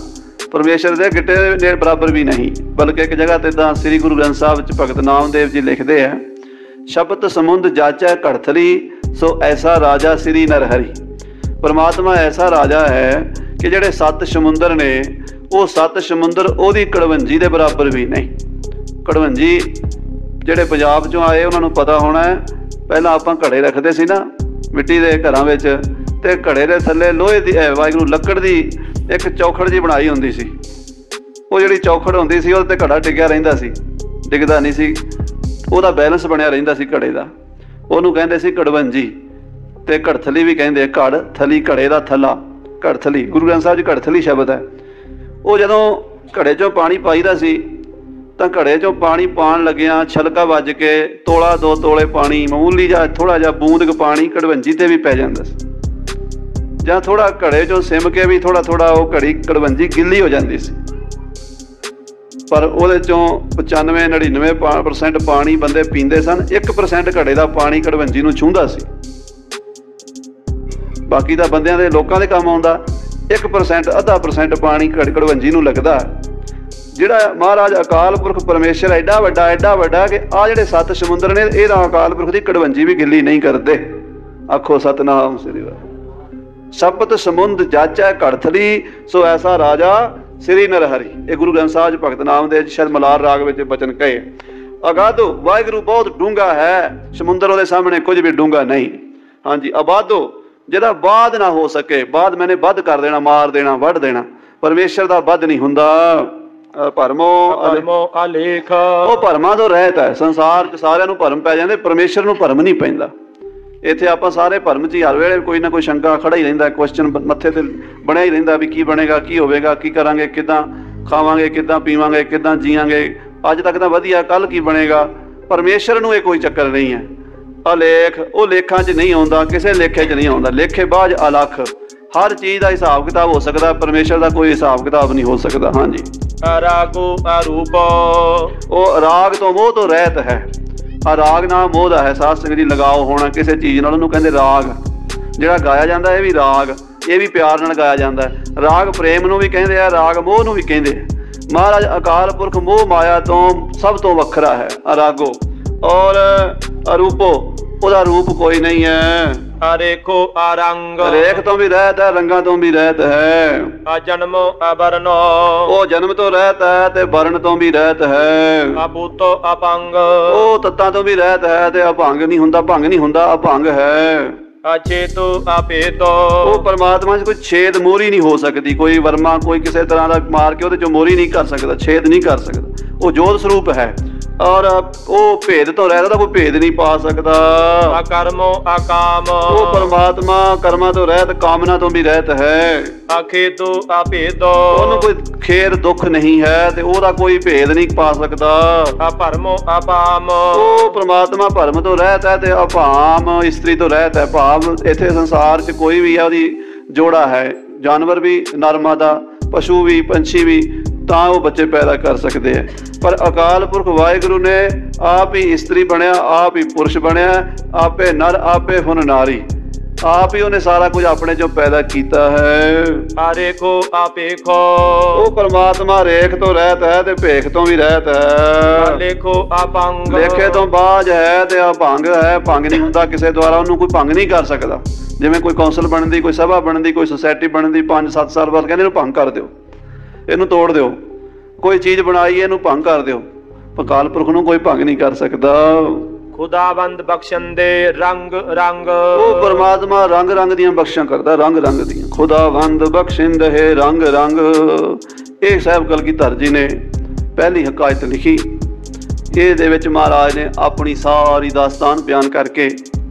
ਪਰਮੇਸ਼ਰ ਦੇ ਗਿੱਟੇ ਦੇ ਬਰਾਬਰ ਵੀ ਨਹੀਂ। ਬਲਕਿ ਇੱਕ ਜਗ੍ਹਾ ਤੇ ਤਾਂ ਸ੍ਰੀ ਗੁਰੂ ਗ੍ਰੰਥ ਸਾਹਿਬ ਵਿੱਚ ਭਗਤ ਨਾਮਦੇਵ ਜੀ ਲਿਖਦੇ ਆ, ਸ਼ਬਦ ਸਮੁੰਦ ਜਾਚੈ ਘੜਥਲੀ, ਸੋ ਐਸਾ ਰਾਜਾ ਸ੍ਰੀ ਨਰ ਹਰੀ। ਪਰਮਾਤਮਾ ਐਸਾ ਰਾਜਾ ਹੈ ਕਿ ਜਿਹੜੇ 7 ਸਮੁੰਦਰ ਨੇ, ਉਹ 7 ਸਮੁੰਦਰ ਉਹਦੀ ਕੜਵੰਜੀ ਦੇ ਬਰਾਬਰ ਵੀ ਨਹੀਂ। ਕੜਵੰਜੀ ਜਿਹੜੇ ਪੰਜਾਬ 'ਚੋਂ ਆਏ ਉਹਨਾਂ ਨੂੰ ਪਤਾ ਹੋਣਾ ਹੈ। ਪਹਿਲਾਂ ਆਪਾਂ ਘੜੇ ਰੱਖਦੇ ਸੀ ਨਾ ਮਿੱਟੀ ਦੇ ਘਰਾਂ ਵਿੱਚ, ਤੇ ਘੜੇ ਦੇ ਥੱਲੇ ਲੋਹੇ ਦੀ ਵਾਹਿਗੁਰੂ ਲੱਕੜ ਦੀ ਇੱਕ ਚੌਖੜ ਜਿਹੀ ਬਣਾਈ ਹੁੰਦੀ ਸੀ। ਉਹ ਜਿਹੜੀ ਚੌਖੜ ਹੁੰਦੀ ਸੀ ਉਹਦੇ 'ਤੇ ਘੜਾ ਟਿਕਿਆ ਰਹਿੰਦਾ ਸੀ, ਡਿੱਗਦਾ ਨਹੀਂ ਸੀ, ਉਹਦਾ ਬੈਲੈਂਸ ਬਣਿਆ ਰਹਿੰਦਾ ਸੀ ਘੜੇ ਦਾ। ਉਹਨੂੰ ਕਹਿੰਦੇ ਸੀ ਕੜਵੰਜੀ, ਤੇ ਘੜਥਲੀ ਵੀ ਕਹਿੰਦੇ। ਘੜ ਥਲੀ, ਘੜੇ ਦਾ ਥੱਲਾ, ਘੜਥਲੀ। ਗੁਰੂ ਗ੍ਰੰਥ ਸਾਹਿਬ 'ਚ ਘੜਥਲੀ ਸ਼ਬਦ ਹੈ। ਉਹ ਜਦੋਂ ਘੜੇ 'ਚੋਂ ਪਾਣੀ ਪਾਈਦਾ ਸੀ ਤਾਂ ਘੜੇ 'ਚੋਂ ਪਾਣੀ ਪਾਉਣ ਲੱਗਿਆਂ ਛਲਕਾ ਵੱਜ ਕੇ ਤੋਲਾ 2 ਤੋਲੇ ਪਾਣੀ, ਮਾਮੂਲੀ ਜਿਹਾ ਥੋੜ੍ਹਾ ਜਿਹਾ ਬੂੰਦ ਕੁ ਪਾਣੀ ਕੜਵੰਜੀ 'ਤੇ ਵੀ ਪੈ ਜਾਂਦਾ ਸੀ। ਜਾਂ ਥੋੜ੍ਹਾ ਘੜੇ 'ਚੋਂ ਸਿਮ ਕੇ ਵੀ ਥੋੜ੍ਹਾ ਥੋੜ੍ਹਾ ਉਹ ਕੜਵੰਜੀ ਗਿੱਲੀ ਹੋ ਜਾਂਦੀ ਸੀ। ਪਰ ਉਹਦੇ 'ਚੋਂ 95-99% ਪਾਣੀ ਬੰਦੇ ਪੀਂਦੇ ਸਨ। 1% ਘੜੇ ਦਾ ਪਾਣੀ ਕੜਵੰਜੀ ਨੂੰ ਛੂੰਹਦਾ ਸੀ। ਬਾਕੀ ਤਾਂ ਬੰਦਿਆਂ ਦੇ ਲੋਕਾਂ ਦੇ ਕੰਮ ਆਉਂਦਾ। 1% ਅੱਧਾ % ਪਾਣੀ ਕੜਵੰਜੀ ਨੂੰ ਲੱਗਦਾ। ਜਿਹੜਾ ਮਹਾਰਾਜ ਅਕਾਲ ਪੁਰਖ ਪਰਮੇਸ਼ਰ ਐਡਾ ਵੱਡਾ ਕਿ ਆਹ ਜਿਹੜੇ 7 ਸਮੁੰਦਰ ਨੇ, ਇਹਦਾ ਅਕਾਲ ਪੁਰਖ ਦੀ ਕੜਵੰਜੀ ਵੀ ਗਿੱਲੀ ਨਹੀਂ ਕਰਦੇ। ਆਖੋ ਸਤਿਨਾਮ ਸ੍ਰੀ ਵਾਹਿਗੁਰੂ। ਸ਼ਬਦ ਸਮੁੰਦ ਜਾਚੈ ਘੜਥਲੀ, ਸੋ ਐਸਾ ਰਾਜਾ ਸ੍ਰੀ ਨਰ ਹਰੀ। ਇਹ ਗੁਰੂ ਗ੍ਰੰਥ ਸਾਹਿਬ ਭਗਤ ਨਾਮਦੇਵ ਸ਼ਾਇਦ ਮਲਾਰ ਰਾਗ ਵਿੱਚ ਬਚਨ ਕਹੇ। ਅਗਾਧੋ ਵਾਹਿਗੁਰੂ ਬਹੁਤ ਡੂੰਘਾ ਹੈ, ਸਮੁੰਦਰ ਉਹਦੇ ਸਾਹਮਣੇ ਕੁਝ ਵੀ ਡੂੰਘਾ ਨਹੀਂ। ਹਾਂਜੀ, ਆਬਾਦੋ ਜਿਹਦਾ ਬਾਦ ਨਾ ਹੋ ਸਕੇ। ਬਾਦ ਮੈਨੇ ਵੱਧ ਕਰ ਦੇਣਾ, ਮਾਰ ਦੇਣਾ, ਵੱਢ ਦੇਣਾ। ਪਰਮੇਸ਼ਰ ਦਾ ਵੱਧ ਨਹੀਂ ਹੁੰਦਾ। ਭਰਮੋ ਆਲੇਖ, ਉਹ ਭਰਮਾਂ ਤੋਂ ਰਹਿਤ ਹੈ। ਸੰਸਾਰ 'ਚ ਸਾਰਿਆਂ ਨੂੰ ਭਰਮ ਪੈ ਜਾਂਦੇ, ਪਰਮੇਸ਼ਰ ਨੂੰ ਭਰਮ ਨਹੀਂ ਪੈਂਦਾ। ਇੱਥੇ ਆਪਾਂ ਸਾਰੇ ਭਰਮ 'ਚ ਹੀ ਹਰ ਵੇਲੇ ਕੋਈ ਨਾ ਕੋਈ ਸ਼ੰਕਾ ਖੜਾ ਹੀ ਰਹਿੰਦਾ, ਕੁਐਸਚਨ ਮੱਥੇ 'ਤੇ ਬਣਿਆ ਹੀ ਰਹਿੰਦਾ ਵੀ ਕੀ ਬਣੇਗਾ, ਕੀ ਹੋਵੇਗਾ, ਕੀ ਕਰਾਂਗੇ, ਕਿੱਦਾਂ ਖਾਵਾਂਗੇ, ਕਿੱਦਾਂ ਪੀਵਾਂਗੇ, ਕਿੱਦਾਂ ਜੀਵਾਂਗੇ। ਅੱਜ ਤੱਕ ਤਾਂ ਵਧੀਆ, ਕੱਲ੍ਹ ਕੀ ਬਣੇਗਾ। ਪਰਮੇਸ਼ਰ ਨੂੰ ਇਹ ਕੋਈ ਚੱਕਰ ਨਹੀਂ ਹੈ। ਅਲੇਖ ਉਹ ਲੇਖਾਂ 'ਚ ਨਹੀਂ ਆਉਂਦਾ, ਕਿਸੇ ਲੇਖੇ 'ਚ ਨਹੀਂ ਆਉਂਦਾ। ਲੇਖੇ ਬਾਝ ਅਲੱਖ, ਹਰ ਚੀਜ਼ ਦਾ ਹਿਸਾਬ ਕਿਤਾਬ ਹੋ ਸਕਦਾ, ਪਰਮੇਸ਼ਰ ਦਾ ਕੋਈ ਹਿਸਾਬ ਕਿਤਾਬ ਨਹੀਂ ਹੋ ਸਕਦਾ। ਹਾਂਜੀ, ਰਾਗੋ ਅਰੂਪ, ਉਹ ਰਾਗ ਤੋਂ ਮੋਹ ਤੋਂ ਰਹਿਤ ਹੈ। ਆ ਰਾਗ ਨਾਲ ਮੋਹ ਦਾ ਹੈ। ਸਾਧ ਸੰਗਤ ਜੀ ਲਗਾਓ ਹੋਣਾ ਕਿਸੇ ਚੀਜ਼ ਨਾਲ, ਉਹਨੂੰ ਕਹਿੰਦੇ ਰਾਗ। ਜਿਹੜਾ ਗਾਇਆ ਜਾਂਦਾ ਇਹ ਵੀ ਰਾਗ, ਇਹ ਵੀ ਪਿਆਰ ਨਾਲ ਗਾਇਆ ਜਾਂਦਾ। ਰਾਗ ਪ੍ਰੇਮ ਨੂੰ ਵੀ ਕਹਿੰਦੇ ਆ, ਰਾਗ ਮੋਹ ਨੂੰ ਵੀ ਕਹਿੰਦੇ ਆ। ਮਹਾਰਾਜ ਅਕਾਲ ਪੁਰਖ ਮੋਹ ਮਾਇਆ ਤੋਂ ਸਭ ਤੋਂ ਵੱਖਰਾ ਹੈ। ਅਰਾਗੋ ਔਰ ਅਰੂਪੋ, ਉਹਦਾ ਰੂਪ ਕੋਈ ਨਹੀਂ ਹੈ। ਅਰੇਖੋ ਅਰੰਗ, ਰੇਖ ਤੋਂ ਵੀ ਰਹਿਤ ਹੈ, ਰੰਗਾਂ ਤੋਂ ਵੀ ਰਹਿਤ ਹੈ। ਅਜਨਮ ਅਬਰਨ, ਉਹ ਜਨਮ ਤੋਂ ਰਹਿਤ ਹੈ ਤੇ ਵਰਨ ਤੋਂ ਵੀ ਰਹਿਤ ਹੈ। ਅਭੂਤੋ ਅਪੰਗ, ਉਹ ਤੱਤਾਂ ਤੋਂ ਵੀ ਰਹਿਤ ਹੈ ਤੇ ਅਭੰਗ ਨਹੀਂ ਹੁੰਦਾ, ਭੰਗ ਨਹੀਂ ਹੁੰਦਾ, ਅਭੰਗ ਹੈ। ਅਛੇਤੋ ਅਪੇਤੋ, ਉਹ ਪਰਮਾਤਮਾ 'ਚ ਕੋਈ ਛੇਦ ਮੋਰੀ ਨਹੀਂ ਹੋ ਸਕਦੀ। ਕੋਈ ਵਰਮਾ ਕੋਈ ਕਿਸੇ ਤਰ੍ਹਾਂ ਦਾ ਮਾਰ ਕੇ ਉਹਦੇ 'ਚੋਂ ਮੋਰੀ ਨਹੀਂ ਕਰ ਸਕਦਾ, ਛੇਦ ਨਹੀਂ ਕਰ ਸਕਦਾ। ਉਹ ਜੋਤ ਸਰੂਪ ਹੈ। ਔਰ ਉਹ ਭੇਦ ਤੋਂ ਰਹਿਤ ਦਾ ਕੋਈ ਭੇਦ ਨਹੀਂ ਪਾ ਸਕਦਾ। ਅਕਰਮੋ ਅਕਾਮ, ਉਹ ਪਰਮਾਤਮਾ ਕਰਮਾਂ ਤੋਂ ਰਹਿਤ, ਕਾਮਨਾ ਤੋਂ ਵੀ ਰਹਿਤ ਹੈ। ਅਖੇਤੋ ਅਭੇਦੋ, ਉਹਨੂੰ ਕੋਈ ਖੇਦ ਦੁੱਖ ਨਹੀਂ ਹੈ ਤੇ ਉਹਦਾ ਕੋਈ ਭੇਦ ਨਹੀਂ ਪਾ ਸਕਦਾ। ਅਭਰਮੋ ਅਪਾਮ, ਉਹ ਪਰਮਾਤਮਾ ਭਰਮ ਤੋਂ ਰਹਿਤ ਹੈ ਤੇ ਅਭਾਮ ਇਸਤਰੀ ਤੋਂ ਰਹਿਤ ਹੈ। ਭਾਵ ਇੱਥੇ ਸੰਸਾਰ 'ਚ ਕੋਈ ਵੀ ਹੈ ਉਹਦੀ ਜੋੜਾ ਹੈ। ਜਾਨਵਰ ਵੀ, ਨਰ ਮਾਦਾ, ਪਸ਼ੂ ਵੀ, ਪੰਛੀ ਵੀ, ਤਾਂ ਉਹ ਬੱਚੇ ਪੈਦਾ ਕਰ ਸਕਦੇ ਆ। ਪਰ ਅਕਾਲ ਪੁਰਖ ਵਾਹਿਗੁਰੂ ਨੇ ਆਪ ਹੀ ਇਸਤਰੀ ਬਣਿਆ, ਆਪ ਹੀ ਪੁਰਸ਼ ਬਣਿਆ, ਆਪੇ ਨਰ, ਆਪੇ ਹੁਣ ਨਾਰੀ। ਆਪ ਹੀ ਉਹਨੇ ਸਾਰਾ ਕੁਝ ਆਪਣੇ ਚੋਂ ਪੈਦਾ ਕੀਤਾ ਹੈ। ਆਰੇਖੋ ਆਪੇਖੋ, ਉਹ ਪਰਮਾਤਮਾ ਰੇਖ ਤੋਂ ਰਹਿਤ ਹੈ ਤੇ ਭੇਖ ਤੋਂ ਵੀ ਰਹਿਤ ਹੈ। ਲੇਖੋ ਅਪੰਗ, ਲੇਖੇ ਤੋਂ ਬਾਝ ਹੈ ਤੇ ਅਭੰਗ ਹੈ। ਭੰਗ ਨਹੀਂ ਹੁੰਦਾ ਕਿਸੇ ਦੁਆਰਾ, ਉਹਨੂੰ ਕੋਈ ਭੰਗ ਨਹੀਂ ਕਰ ਸਕਦਾ। ਜਿਵੇਂ ਕੋਈ ਕੌਂਸਲ ਬਣਨ ਦੀ, ਕੋਈ ਸਭਾ ਬਣਨ ਦੀ, ਕੋਈ ਸੁਸਾਇਟੀ ਬਣਨ ਦੀ 5-7 ਸਾਲ ਬਾਅਦ ਕਹਿੰਦੇ ਇਹਨੂੰ ਭੰਗ ਕਰ ਦਿਓ, ਇਹਨੂੰ ਤੋੜ ਦਿਓ। ਕੋਈ ਚੀਜ਼ ਬਣਾਈ ਇਹਨੂੰ ਭੰਗ ਕਰ ਦਿਓ। ਅਕਾਲ ਪੁਰਖ ਨੂੰ ਕੋਈ ਭੰਗ ਨਹੀਂ ਕਰ ਸਕਦਾ। ਖੁਦਾਵੰਦ ਬਖਸ਼ਣ ਦੇ ਰੰਗ ਰੰਗ, ਉਹ ਪਰਮਾਤਮਾ ਰੰਗ ਰੰਗ ਦੀਆਂ ਬਖਸ਼ਾਂ ਕਰਦਾ, ਰੰਗ ਰੰਗ ਦੀਆਂ। ਖੁਦਾਵੰਦ ਬਖਸ਼ਿੰਦ ਹੈ ਰੰਗ ਰੰਗ। ਇਹ ਸਾਹਿਬ ਕਲਗੀਧਰ ਜੀ ਨੇ ਪਹਿਲੀ ਹਕਾਇਤ ਲਿਖੀ। ਇਹਦੇ ਵਿੱਚ ਮਹਾਰਾਜ ਨੇ ਆਪਣੀ ਸਾਰੀ ਦਾਸਤਾਨ ਬਿਆਨ ਕਰਕੇ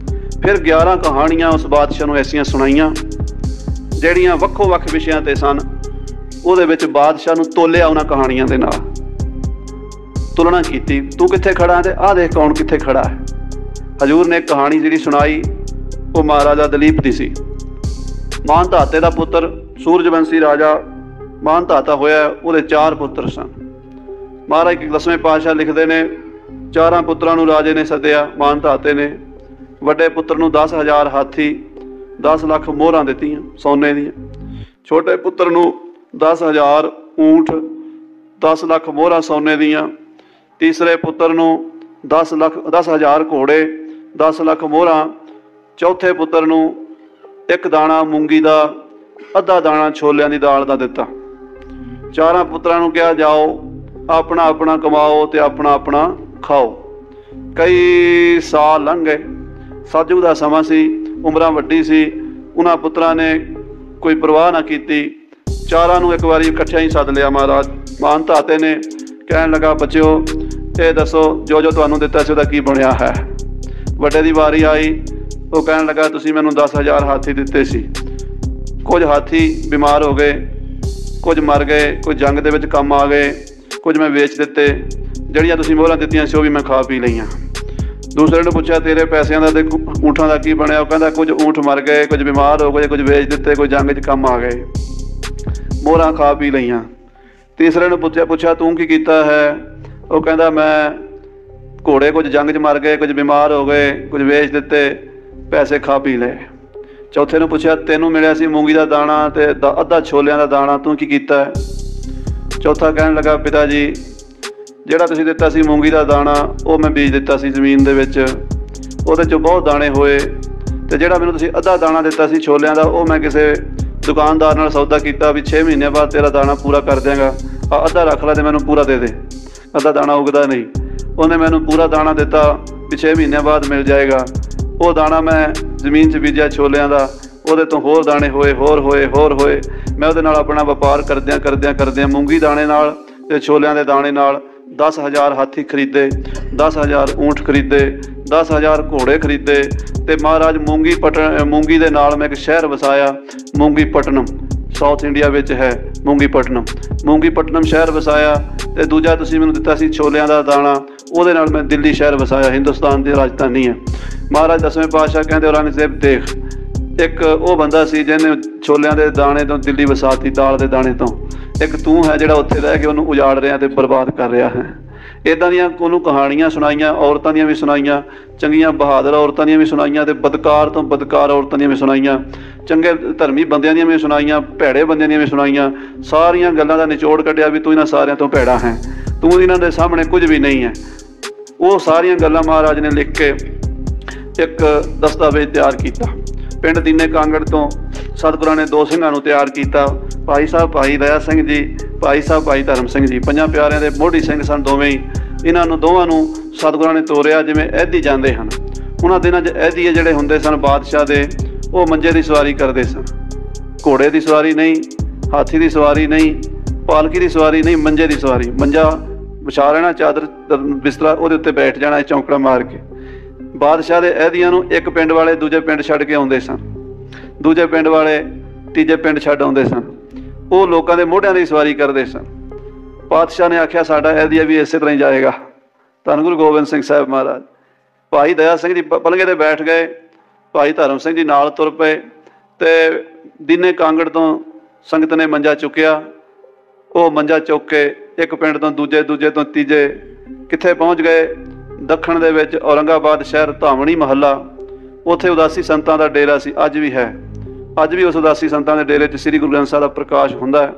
ਫਿਰ 11 ਕਹਾਣੀਆਂ ਉਸ ਬਾਦਸ਼ਾਹ ਨੂੰ ਐਸੀਆਂ ਸੁਣਾਈਆਂ ਜਿਹੜੀਆਂ ਵੱਖੋ ਵੱਖ ਵਿਸ਼ਿਆਂ ਤੇ ਸਨ। ਉਹਦੇ ਵਿੱਚ ਬਾਦਸ਼ਾਹ ਨੂੰ ਤੋਲਿਆ ਉਹਨਾਂ ਕਹਾਣੀਆਂ ਦੇ ਨਾਲ, ਤੁਲਨਾ ਕੀਤੀ। ਤੂੰ ਕਿੱਥੇ ਖੜਾ ਤੇ ਆਹ ਦੇਖ ਕੌਣ ਕਿੱਥੇ ਖੜਾ ਹੈ। ਹਜ਼ੂਰ ਨੇ ਇੱਕ ਕਹਾਣੀ ਜਿਹੜੀ ਸੁਣਾਈ ਉਹ ਮਹਾਰਾਜਾ ਦਲੀਪ ਦੀ ਸੀ। ਮਾਨ ਧਾਤੇ ਦਾ ਪੁੱਤਰ, ਸੂਰਜਵੰਸ਼ੀ ਰਾਜਾ ਮਾਨ ਧਾਤਾ ਹੋਇਆ। ਉਹਦੇ 4 ਪੁੱਤਰ ਸਨ। महाराज 10वें पातशाह लिखते ने, 4 पुत्रां नूं राजे ने सद्दिया, मान धाते ने। वड्डे पुत्र नूं 10,000 हाथी, 10 लाख मोहरां दित्तियां सोने दीयां। छोटे पुत्र नूं 10,000 ऊंट, 10 लाख मोहरां सोने दीयां। तीसरे पुत्र नूं 10,000 घोड़े, 10 लाख मोहरां। चौथे पुत्र नूं 1 दाणा मूंगी दा, अद्धा दाणा छोलियां दी दाल दा दित्ता। 4 पुत्रां नूं कहा, जाओ अपना अपना कमाओ ते अपना अपना खाओ। कई साल लंघ गए, सतयुग दा समां सी, उमरां वड्डी सी। उन्हां पुत्रां ने कोई परवाह ना कीती। 4 नूं एक बारी इकट्ठिया ही सद लिया महाराज। मान धाते ने कहण लगा, बच्चों ये दसो जो जो तुहानूं दित्ता सी उहदा की बणिया है। वड्डे दी वारी आई, वो कहण लगा, तुसीं मैनूं 10,000 हाथी दित्ते सी, कुछ हाथी बीमार हो गए, कुछ मर गए, कुछ जंग दे विच काम आ गए, कुछ मैं वेच दिते, जड़ियां तुसीं मोहरां दित्तियां सी वो भी मैं खा पी लईआं। दूसरे ने पूछा, तेरे पैसों का ते ऊँठां का की बनया? कहता, कुछ ऊँठ मर गए, कुछ बीमार हो गए, कुछ वेच दिते, कुछ जंग च काम आ गए, मोहरां खा पी लईआं। तीसरे ने पूछा तूं की कीता है? वो कहता, मैं घोड़े कुछ जंग च मर गए, कुछ बीमार हो गए, कुछ वेच दिते, पैसे खा पी ले। चौथे ने पूछा, तेनों मिलिया सी मूंगी का दाणा ते अद्धा छोलियां का दाणा, तूं की कीता है? चौथा कहण लगा, पिता जी ਜਿਹੜਾ ਤੁਸੀਂ ਦਿੱਤਾ ਸੀ मूंगी का दाणा वो मैं बीज दिता सी ਜ਼ਮੀਨ ਦੇ ਵਿੱਚ, ਉਹਦੇ 'ਚੋਂ ਬਹੁਤ ਦਾਣੇ ਹੋਏ, ਤੇ ਜਿਹੜਾ ਮੈਨੂੰ ਤੁਸੀਂ ਅੱਧਾ ਦਾਣਾ ਦਿੱਤਾ ਸੀ ਛੋਲਿਆਂ ਦਾ ਉਹ ਮੈਂ ਕਿਸੇ ਦੁਕਾਨਦਾਰ ਨਾਲ ਸੌਦਾ ਕੀਤਾ ਵੀ 6 ਮਹੀਨੇ ਬਾਅਦ ਤੇਰਾ ਦਾਣਾ ਪੂਰਾ ਕਰ ਦਿਆਂਗਾ, ਅੱਧਾ ਰੱਖ ਲੈ ਤੇ ਮੈਨੂੰ ਪੂਰਾ ਦੇ ਦੇ, ਅੱਧਾ ਦਾਣਾ ਉਗਦਾ ਨਹੀਂ। ਉਹਨੇ ਮੈਨੂੰ ਪੂਰਾ ਦਾਣਾ ਦਿੱਤਾ ਵੀ 6 ਮਹੀਨਿਆਂ ਬਾਅਦ ਮਿਲ ਜਾਏਗਾ। ਉਹ ਦਾਣਾ ਮੈਂ ਜ਼ਮੀਨ 'ਚ ਬੀਜਿਆ ਛੋਲਿਆਂ ਦਾ, ਉਹਦੇ ਤੋਂ ਹੋਰ ਦਾਣੇ ਹੋਏ, ਹੋਰ ਹੋਏ। ਮੈਂ ਉਹਦੇ ਨਾਲ ਆਪਣਾ ਵਪਾਰ ਕਰਦਿਆਂ मूंगी दाणे ਨਾਲ ਤੇ ਛੋਲਿਆਂ ਦੇ ਦਾਣੇ ਨਾਲ 10,000 हाथी खरीदे, 10,000 ऊँट खरीदे, 10,000 घोड़े खरीदे, ते महाराज मूंगी दे नाल मैं एक शहर वसाया, मूंगीपट्टनम, साउथ इंडिया विच है मूंगीपट्टनम शहर वसाया। ते दूजा तुसीं मैनूं दित्ता सी छोलियां दा दाणा, ਉਹਦੇ ਨਾਲ मैं दिल्ली शहर वसाया, हिंदुस्तान की राजधानी है। महाराज 10वें पातशाह कहते, औरंगजेब देख, एक वो बंदा सी जिन्हें छोलियां दे दाणे तो दिल्ली वसाती, दाल दे दाणे तो, एक तू है जिहड़ा उत्थे रह के उन्होंने उजाड़ रहा ते बर्बाद कर रहा है। इदां दियां उन्होंने कहानियां सुनाइयां, औरतां दियां भी सुनाइयां, चंगियां बहादुर औरतां दियां भी सुनाइयां, ते बदकार तो बदकार औरतां दियां भी सुनाइयां, चंगे धर्मी बंदियां दियां भी सुनाइयां, भैड़े बंदियां दियां भी सुनाइयां। सारियां गल्लां दा निचोड़ कढिया भी तू इन्हां सारियां तो भैड़ा है, तू इन्हां दे सामने कुछ भी नहीं है। वो सारियां गल्लां महाराज ने लिख के एक दस्तावेज तैयार किया। पिंड दीने कांगड़ तो सतगुरां ने 2 ਸਿੰਘਾਂ ਨੂੰ ਤਿਆਰ ਕੀਤਾ, भाई साहब भाई दया सिंह जी, भाई साहब भाई धर्म सिंह जी, 5 ਪਿਆਰਿਆਂ ਦੇ ਮੋਢੀ ਸਿੰਘ ਸਨ ਦੋਵੇਂ ਹੀ। ਇਹਨਾਂ ਨੂੰ ਦੋਵਾਂ ਨੂੰ ਸਤਗੁਰਾਂ ਨੇ ਤੋਰਿਆ ਜਿਵੇਂ ਐਦੀ ਜਾਂਦੇ ਹਨ। ਉਹਨਾਂ ਦਿਨਾਂ 'ਚ ਐਦੀਏ ਜਿਹੜੇ ਹੁੰਦੇ ਸਨ ਬਾਦਸ਼ਾਹ ਦੇ, ਉਹ ਮੰਜੇ ਦੀ ਸਵਾਰੀ ਕਰਦੇ ਸਨ, ਘੋੜੇ ਦੀ ਸਵਾਰੀ ਨਹੀਂ, ਹਾਥੀ ਦੀ ਸਵਾਰੀ ਨਹੀਂ, ਪਾਲਕੀ ਦੀ ਸਵਾਰੀ ਨਹੀਂ, ਮੰਜੇ ਦੀ ਸਵਾਰੀ। ਮੰਜਾ ਵਿਛਾ ਲੈਣਾ, ਚਾਦਰ ਬਿਸਤਰਾ, ਉਹਦੇ ਉੱਤੇ ਬੈਠ ਜਾਣਾ ਚੌਂਕੜਾ ਮਾਰ ਕੇ। ਬਾਦਸ਼ਾਹ ਦੇ ਐਦੀਆਂ ਨੂੰ ਇੱਕ ਪਿੰਡ ਵਾਲੇ ਦੂਜੇ ਪਿੰਡ ਛੱਡ ਕੇ ਆਉਂਦੇ ਸਨ, ਦੂਜੇ ਪਿੰਡ ਵਾਲੇ ਤੀਜੇ ਪਿੰਡ ਛੱਡ ਆਉਂਦੇ ਸਨ। ਉਹ ਲੋਕਾਂ ਦੇ ਮੋਢਿਆਂ ਦੀ ਸਵਾਰੀ ਕਰਦੇ ਸਨ। ਪਾਤਸ਼ਾਹ ਨੇ ਆਖਿਆ, ਸਾਡਾ ਐਦੀਆ ਵੀ ਇਸੇ ਤਰ੍ਹਾਂ ਹੀ ਜਾਏਗਾ। ਧੰਨ ਗੁਰੂ ਗੋਬਿੰਦ ਸਿੰਘ ਸਾਹਿਬ ਮਹਾਰਾਜ। ਭਾਈ ਦਇਆ ਸਿੰਘ ਜੀ ਪਲੰਘੇ 'ਤੇ ਬੈਠ ਗਏ, ਭਾਈ ਧਰਮ ਸਿੰਘ ਜੀ ਨਾਲ ਤੁਰ ਪਏ, ਤੇ ਦੀਨੇ ਕਾਂਗੜ ਤੋਂ ਸੰਗਤ ਨੇ ਮੰਜਾ ਚੁੱਕਿਆ। ਉਹ ਮੰਜਾ ਚੁੱਕ ਕੇ ਇੱਕ ਪਿੰਡ ਤੋਂ ਦੂਜੇ, ਦੂਜੇ ਤੋਂ ਤੀਜੇ, ਕਿੱਥੇ ਪਹੁੰਚ ਗਏ? ਦੱਖਣ ਦੇ ਵਿੱਚ ਔਰੰਗਾਬਾਦ ਸ਼ਹਿਰ, ਧਾਮਣੀ ਮਹੱਲਾ, ਉੱਥੇ ਉਦਾਸੀ ਸੰਤਾਂ ਦਾ ਡੇਰਾ ਸੀ, ਅੱਜ ਵੀ ਹੈ। ਅੱਜ ਵੀ ਉਸ ਉਦਾਸੀ ਸੰਤਾਂ ਦੇ ਡੇਰੇ 'ਚ ਸ੍ਰੀ ਗੁਰੂ ਗ੍ਰੰਥ ਸਾਹਿਬ ਦਾ ਪ੍ਰਕਾਸ਼ ਹੁੰਦਾ ਹੈ।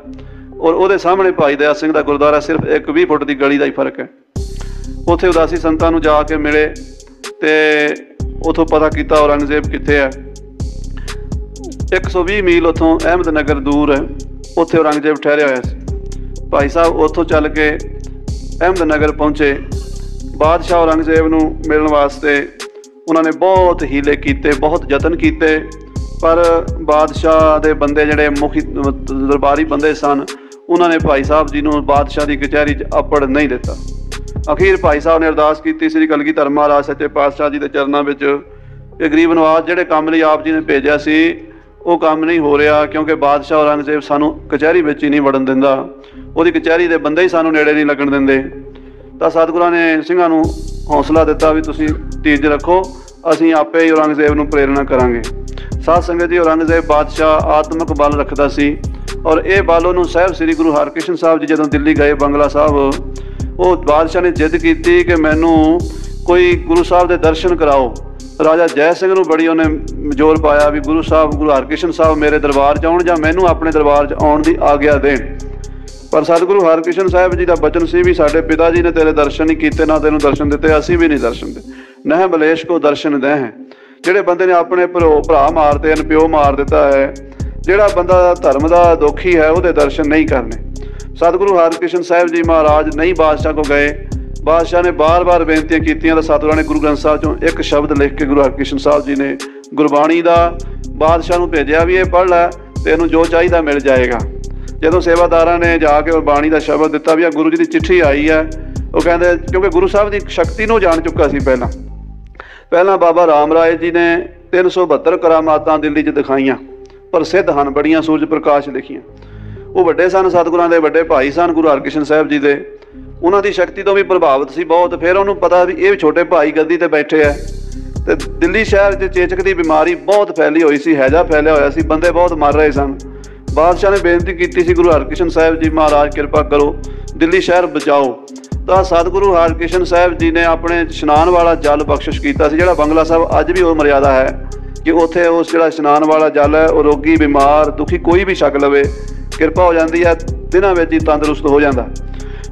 ਔਰ ਉਹਦੇ ਸਾਹਮਣੇ ਭਾਈ ਦਇਆ ਸਿੰਘ ਦਾ ਗੁਰਦੁਆਰਾ, ਸਿਰਫ ਇੱਕ 20 ਫੁੱਟ ਦੀ ਗਲੀ ਦਾ ਹੀ ਫਰਕ ਹੈ। ਉੱਥੇ ਉਦਾਸੀ ਸੰਤਾਂ ਨੂੰ ਜਾ ਕੇ ਮਿਲੇ ਤੇ ਉੱਥੋਂ ਪਤਾ ਕੀਤਾ ਔਰੰਗਜ਼ੇਬ ਕਿੱਥੇ ਹੈ। 120 ਮੀਲ ਉੱਥੋਂ ਅਹਿਮਦਨਗਰ ਦੂਰ ਹੈ, ਉੱਥੇ ਔਰੰਗਜ਼ੇਬ ਠਹਿਰਿਆ ਹੋਇਆ ਸੀ। ਭਾਈ ਸਾਹਿਬ ਉੱਥੋਂ ਚੱਲ ਕੇ ਅਹਿਮਦਨਗਰ ਪਹੁੰਚੇ। ਬਾਦਸ਼ਾਹ ਔਰੰਗਜ਼ੇਬ ਨੂੰ ਮਿਲਣ ਵਾਸਤੇ ਉਹਨਾਂ ਨੇ ਬਹੁਤ ਹੀਲੇ ਕੀਤੇ, ਬਹੁਤ ਯਤਨ ਕੀਤੇ, ਪਰ ਬਾਦਸ਼ਾਹ ਦੇ ਬੰਦੇ ਜਿਹੜੇ ਮੁਖੀ ਦਰਬਾਰੀ ਬੰਦੇ ਸਨ, ਉਹਨਾਂ ਨੇ ਭਾਈ ਸਾਹਿਬ ਜੀ ਨੂੰ ਬਾਦਸ਼ਾਹ ਦੀ ਕਚਹਿਰੀ 'ਚ ਅੱਪੜ ਨਹੀਂ ਦਿੱਤਾ। ਅਖੀਰ ਭਾਈ ਸਾਹਿਬ ਨੇ ਅਰਦਾਸ ਕੀਤੀ ਸ੍ਰੀ ਕਲਗੀਧਰ ਮਹਾਰਾਜ ਸੱਚੇ ਪਾਤਸ਼ਾਹ ਜੀ ਦੇ ਚਰਨਾਂ ਵਿੱਚ ਕਿ ਗਰੀਬ ਨਵਾਜ਼ ਜਿਹੜੇ ਕੰਮ ਲਈ ਆਪ ਜੀ ਨੇ ਭੇਜਿਆ ਸੀ ਉਹ ਕੰਮ ਨਹੀਂ ਹੋ ਰਿਹਾ, ਕਿਉਂਕਿ ਬਾਦਸ਼ਾਹ ਔਰੰਗਜ਼ੇਬ ਸਾਨੂੰ ਕਚਹਿਰੀ ਵਿੱਚ ਹੀ ਨਹੀਂ ਵੜਨ ਦਿੰਦਾ, ਉਹਦੀ ਕਚਹਿਰੀ ਦੇ ਬੰਦੇ ਹੀ ਸਾਨੂੰ ਨੇੜੇ ਨਹੀਂ ਲੱਗਣ ਦਿੰਦੇ। ਤਾਂ ਸਤਿਗੁਰਾਂ ਨੇ ਸਿੰਘਾਂ ਨੂੰ ਹੌਸਲਾ ਦਿੱਤਾ ਵੀ ਤੁਸੀਂ ਧੀਰਜ ਰੱਖੋ, ਅਸੀਂ ਆਪੇ ਹੀ ਔਰੰਗਜ਼ੇਬ ਨੂੰ ਪ੍ਰੇਰਨਾ ਕਰਾਂਗੇ। ਸਾਧ ਸੰਗਤ ਜੀ, ਔਰੰਗਜ਼ੇਬ ਬਾਦਸ਼ਾਹ ਆਤਮਿਕ ਬਲ ਰੱਖਦਾ ਸੀ, ਔਰ ਇਹ ਬਲ ਉਹਨੂੰ ਸਾਹਿਬ ਸ੍ਰੀ ਗੁਰੂ ਹਰਕ੍ਰਿਸ਼ਨ ਸਾਹਿਬ ਜੀ ਜਦੋਂ ਦਿੱਲੀ ਗਏ ਬੰਗਲਾ ਸਾਹਿਬ, ਉਹ ਬਾਦਸ਼ਾਹ ਨੇ ਜਿੱਦ ਕੀਤੀ ਕਿ ਮੈਨੂੰ ਕੋਈ ਗੁਰੂ ਸਾਹਿਬ ਦੇ ਦਰਸ਼ਨ ਕਰਾਓ। ਰਾਜਾ ਜੈ ਸਿੰਘ ਨੂੰ ਬੜੀ ਉਹਨੇ ਜ਼ੋਰ ਪਾਇਆ ਵੀ ਗੁਰੂ ਹਰਕ੍ਰਿਸ਼ਨ ਸਾਹਿਬ ਮੇਰੇ ਦਰਬਾਰ 'ਚ ਆਉਣ ਜਾਂ ਮੈਨੂੰ ਆਪਣੇ ਦਰਬਾਰ 'ਚ ਆਉਣ ਦੀ ਆਗਿਆ ਦੇਣ। ਪਰ ਸਤਿਗੁਰੂ ਹਰਕ੍ਰਿਸ਼ਨ ਸਾਹਿਬ ਜੀ ਦਾ ਬਚਨ ਸੀ ਵੀ ਸਾਡੇ ਪਿਤਾ ਜੀ ਨੇ ਤੇਰੇ ਦਰਸ਼ਨ ਨਹੀਂ ਕੀਤੇ, ਨਾ ਤੈਨੂੰ ਦਰਸ਼ਨ ਦਿੱਤੇ, ਅਸੀਂ ਵੀ ਨਹੀਂ ਦਰਸ਼ਨ ਦੇ। ਨਹਿ ਮਲੇਸ਼ ਕੋ ਦਰਸ਼ਨ ਦੇ ਹੈ। ਜਿਹੜੇ ਬੰਦੇ ਨੇ ਆਪਣੇ ਭਰਾ ਮਾਰਤੇ ਹਨ, ਪਿਓ ਮਾਰ ਦਿੱਤਾ ਹੈ, ਜਿਹੜਾ ਬੰਦਾ ਧਰਮ ਦਾ ਦੋਖੀ ਹੈ ਉਹਦੇ ਦਰਸ਼ਨ ਨਹੀਂ ਕਰਨੇ। ਸਤਿਗੁਰੂ ਹਰਕ੍ਰਿਸ਼ਨ ਸਾਹਿਬ ਜੀ ਮਹਾਰਾਜ ਨਹੀਂ ਬਾਦਸ਼ਾਹ ਕੋ ਗਏ। ਬਾਦਸ਼ਾਹ ਨੇ ਬਾਰ-ਬਾਰ ਬੇਨਤੀਆਂ ਕੀਤੀਆਂ ਤਾਂ ਸਤਿਗੁਰਾਂ ਨੇ ਗੁਰੂ ਗ੍ਰੰਥ ਸਾਹਿਬ 'ਚੋਂ ਇੱਕ ਸ਼ਬਦ ਲਿਖ ਕੇ ਗੁਰੂ ਹਰਕ੍ਰਿਸ਼ਨ ਸਾਹਿਬ ਜੀ ਨੇ ਗੁਰਬਾਣੀ ਦਾ ਬਾਦਸ਼ਾਹ ਨੂੰ ਭੇਜਿਆ ਵੀ ਇਹ ਪੜ੍ਹ ਲੈ, ਤੈਨੂੰ ਜੋ ਚਾਹੀਦਾ ਮਿਲ ਜਾਏਗਾ। ਜਦੋਂ ਸੇਵਾਦਾਰਾਂ ਨੇ ਜਾ ਕੇ ਬਾਣੀ ਦਾ ਸ਼ਬਦ ਦਿੱਤਾ ਵੀ ਆ ਗੁਰੂ ਜੀ ਦੀ ਚਿੱਠੀ ਆਈ ਹੈ, ਉਹ ਕਹਿੰਦੇ ਕਿਉਂਕਿ ਗੁਰੂ ਸਾਹਿਬ ਦੀ ਸ਼ਕਤੀ ਨੂੰ ਜਾਣ ਚੁੱਕਾ ਸੀ। ਪਹਿਲਾਂ ਬਾਬਾ ਰਾਮ ਰਾਏ ਜੀ ਨੇ 372 ਕਰਾਮਾਤਾਂ ਦਿੱਲੀ 'ਚ ਦਿਖਾਈਆਂ, ਪ੍ਰਸਿੱਧ ਹਨ, ਬੜੀਆਂ ਸੂਰਜ ਪ੍ਰਕਾਸ਼ ਲਿਖੀਆਂ। ਉਹ ਵੱਡੇ ਸਨ, ਸਤਿਗੁਰਾਂ ਦੇ ਵੱਡੇ ਭਾਈ ਸਨ ਗੁਰੂ ਹਰਕ੍ਰਿਸ਼ਨ ਸਾਹਿਬ ਜੀ ਦੇ, ਉਹਨਾਂ ਦੀ ਸ਼ਕਤੀ ਤੋਂ ਵੀ ਪ੍ਰਭਾਵਿਤ ਸੀ ਬਹੁਤ। ਫਿਰ ਉਹਨੂੰ ਪਤਾ ਵੀ ਇਹ ਛੋਟੇ ਭਾਈ ਗੱਦੀ 'ਤੇ ਬੈਠੇ ਹੈ, ਅਤੇ ਦਿੱਲੀ ਸ਼ਹਿਰ 'ਚ ਚੇਚਕ ਦੀ ਬਿਮਾਰੀ ਬਹੁਤ ਫੈਲੀ ਹੋਈ ਸੀ, ਹੈਜਾ ਫੈਲਿਆ ਹੋਇਆ ਸੀ, ਬੰਦੇ ਬਹੁਤ ਮਰ ਰਹੇ ਸਨ। ਬਾਦਸ਼ਾਹ ਨੇ ਬੇਨਤੀ ਕੀਤੀ ਸੀ ਗੁਰੂ ਹਰਕ੍ਰਿਸ਼ਨ ਸਾਹਿਬ ਜੀ ਮਹਾਰਾਜ ਕਿਰਪਾ ਕਰੋ, ਦਿੱਲੀ ਸ਼ਹਿਰ ਬਚਾਓ। ਤਾਂ ਸਤਿਗੁਰੂ ਹਰਕ੍ਰਿਸ਼ਨ ਸਾਹਿਬ ਜੀ ਨੇ ਆਪਣੇ ਇਸ਼ਨਾਨ ਵਾਲਾ ਜਲ ਬਖਸ਼ਿਸ਼ ਕੀਤਾ ਸੀ, ਜਿਹੜਾ ਬੰਗਲਾ ਸਾਹਿਬ ਅੱਜ ਵੀ ਉਹ ਮਰਿਆਦਾ ਹੈ ਕਿ ਉੱਥੇ ਉਸ ਜਿਹੜਾ ਇਸ਼ਨਾਨ ਵਾਲਾ ਜਲ ਹੈ ਉਹ ਰੋਗੀ, ਬਿਮਾਰ, ਦੁਖੀ ਕੋਈ ਵੀ ਛਕ ਲਵੇ, ਕਿਰਪਾ ਹੋ ਜਾਂਦੀ ਹੈ, ਦਿਨਾਂ ਵਿੱਚ ਹੀ ਤੰਦਰੁਸਤ ਹੋ ਜਾਂਦਾ।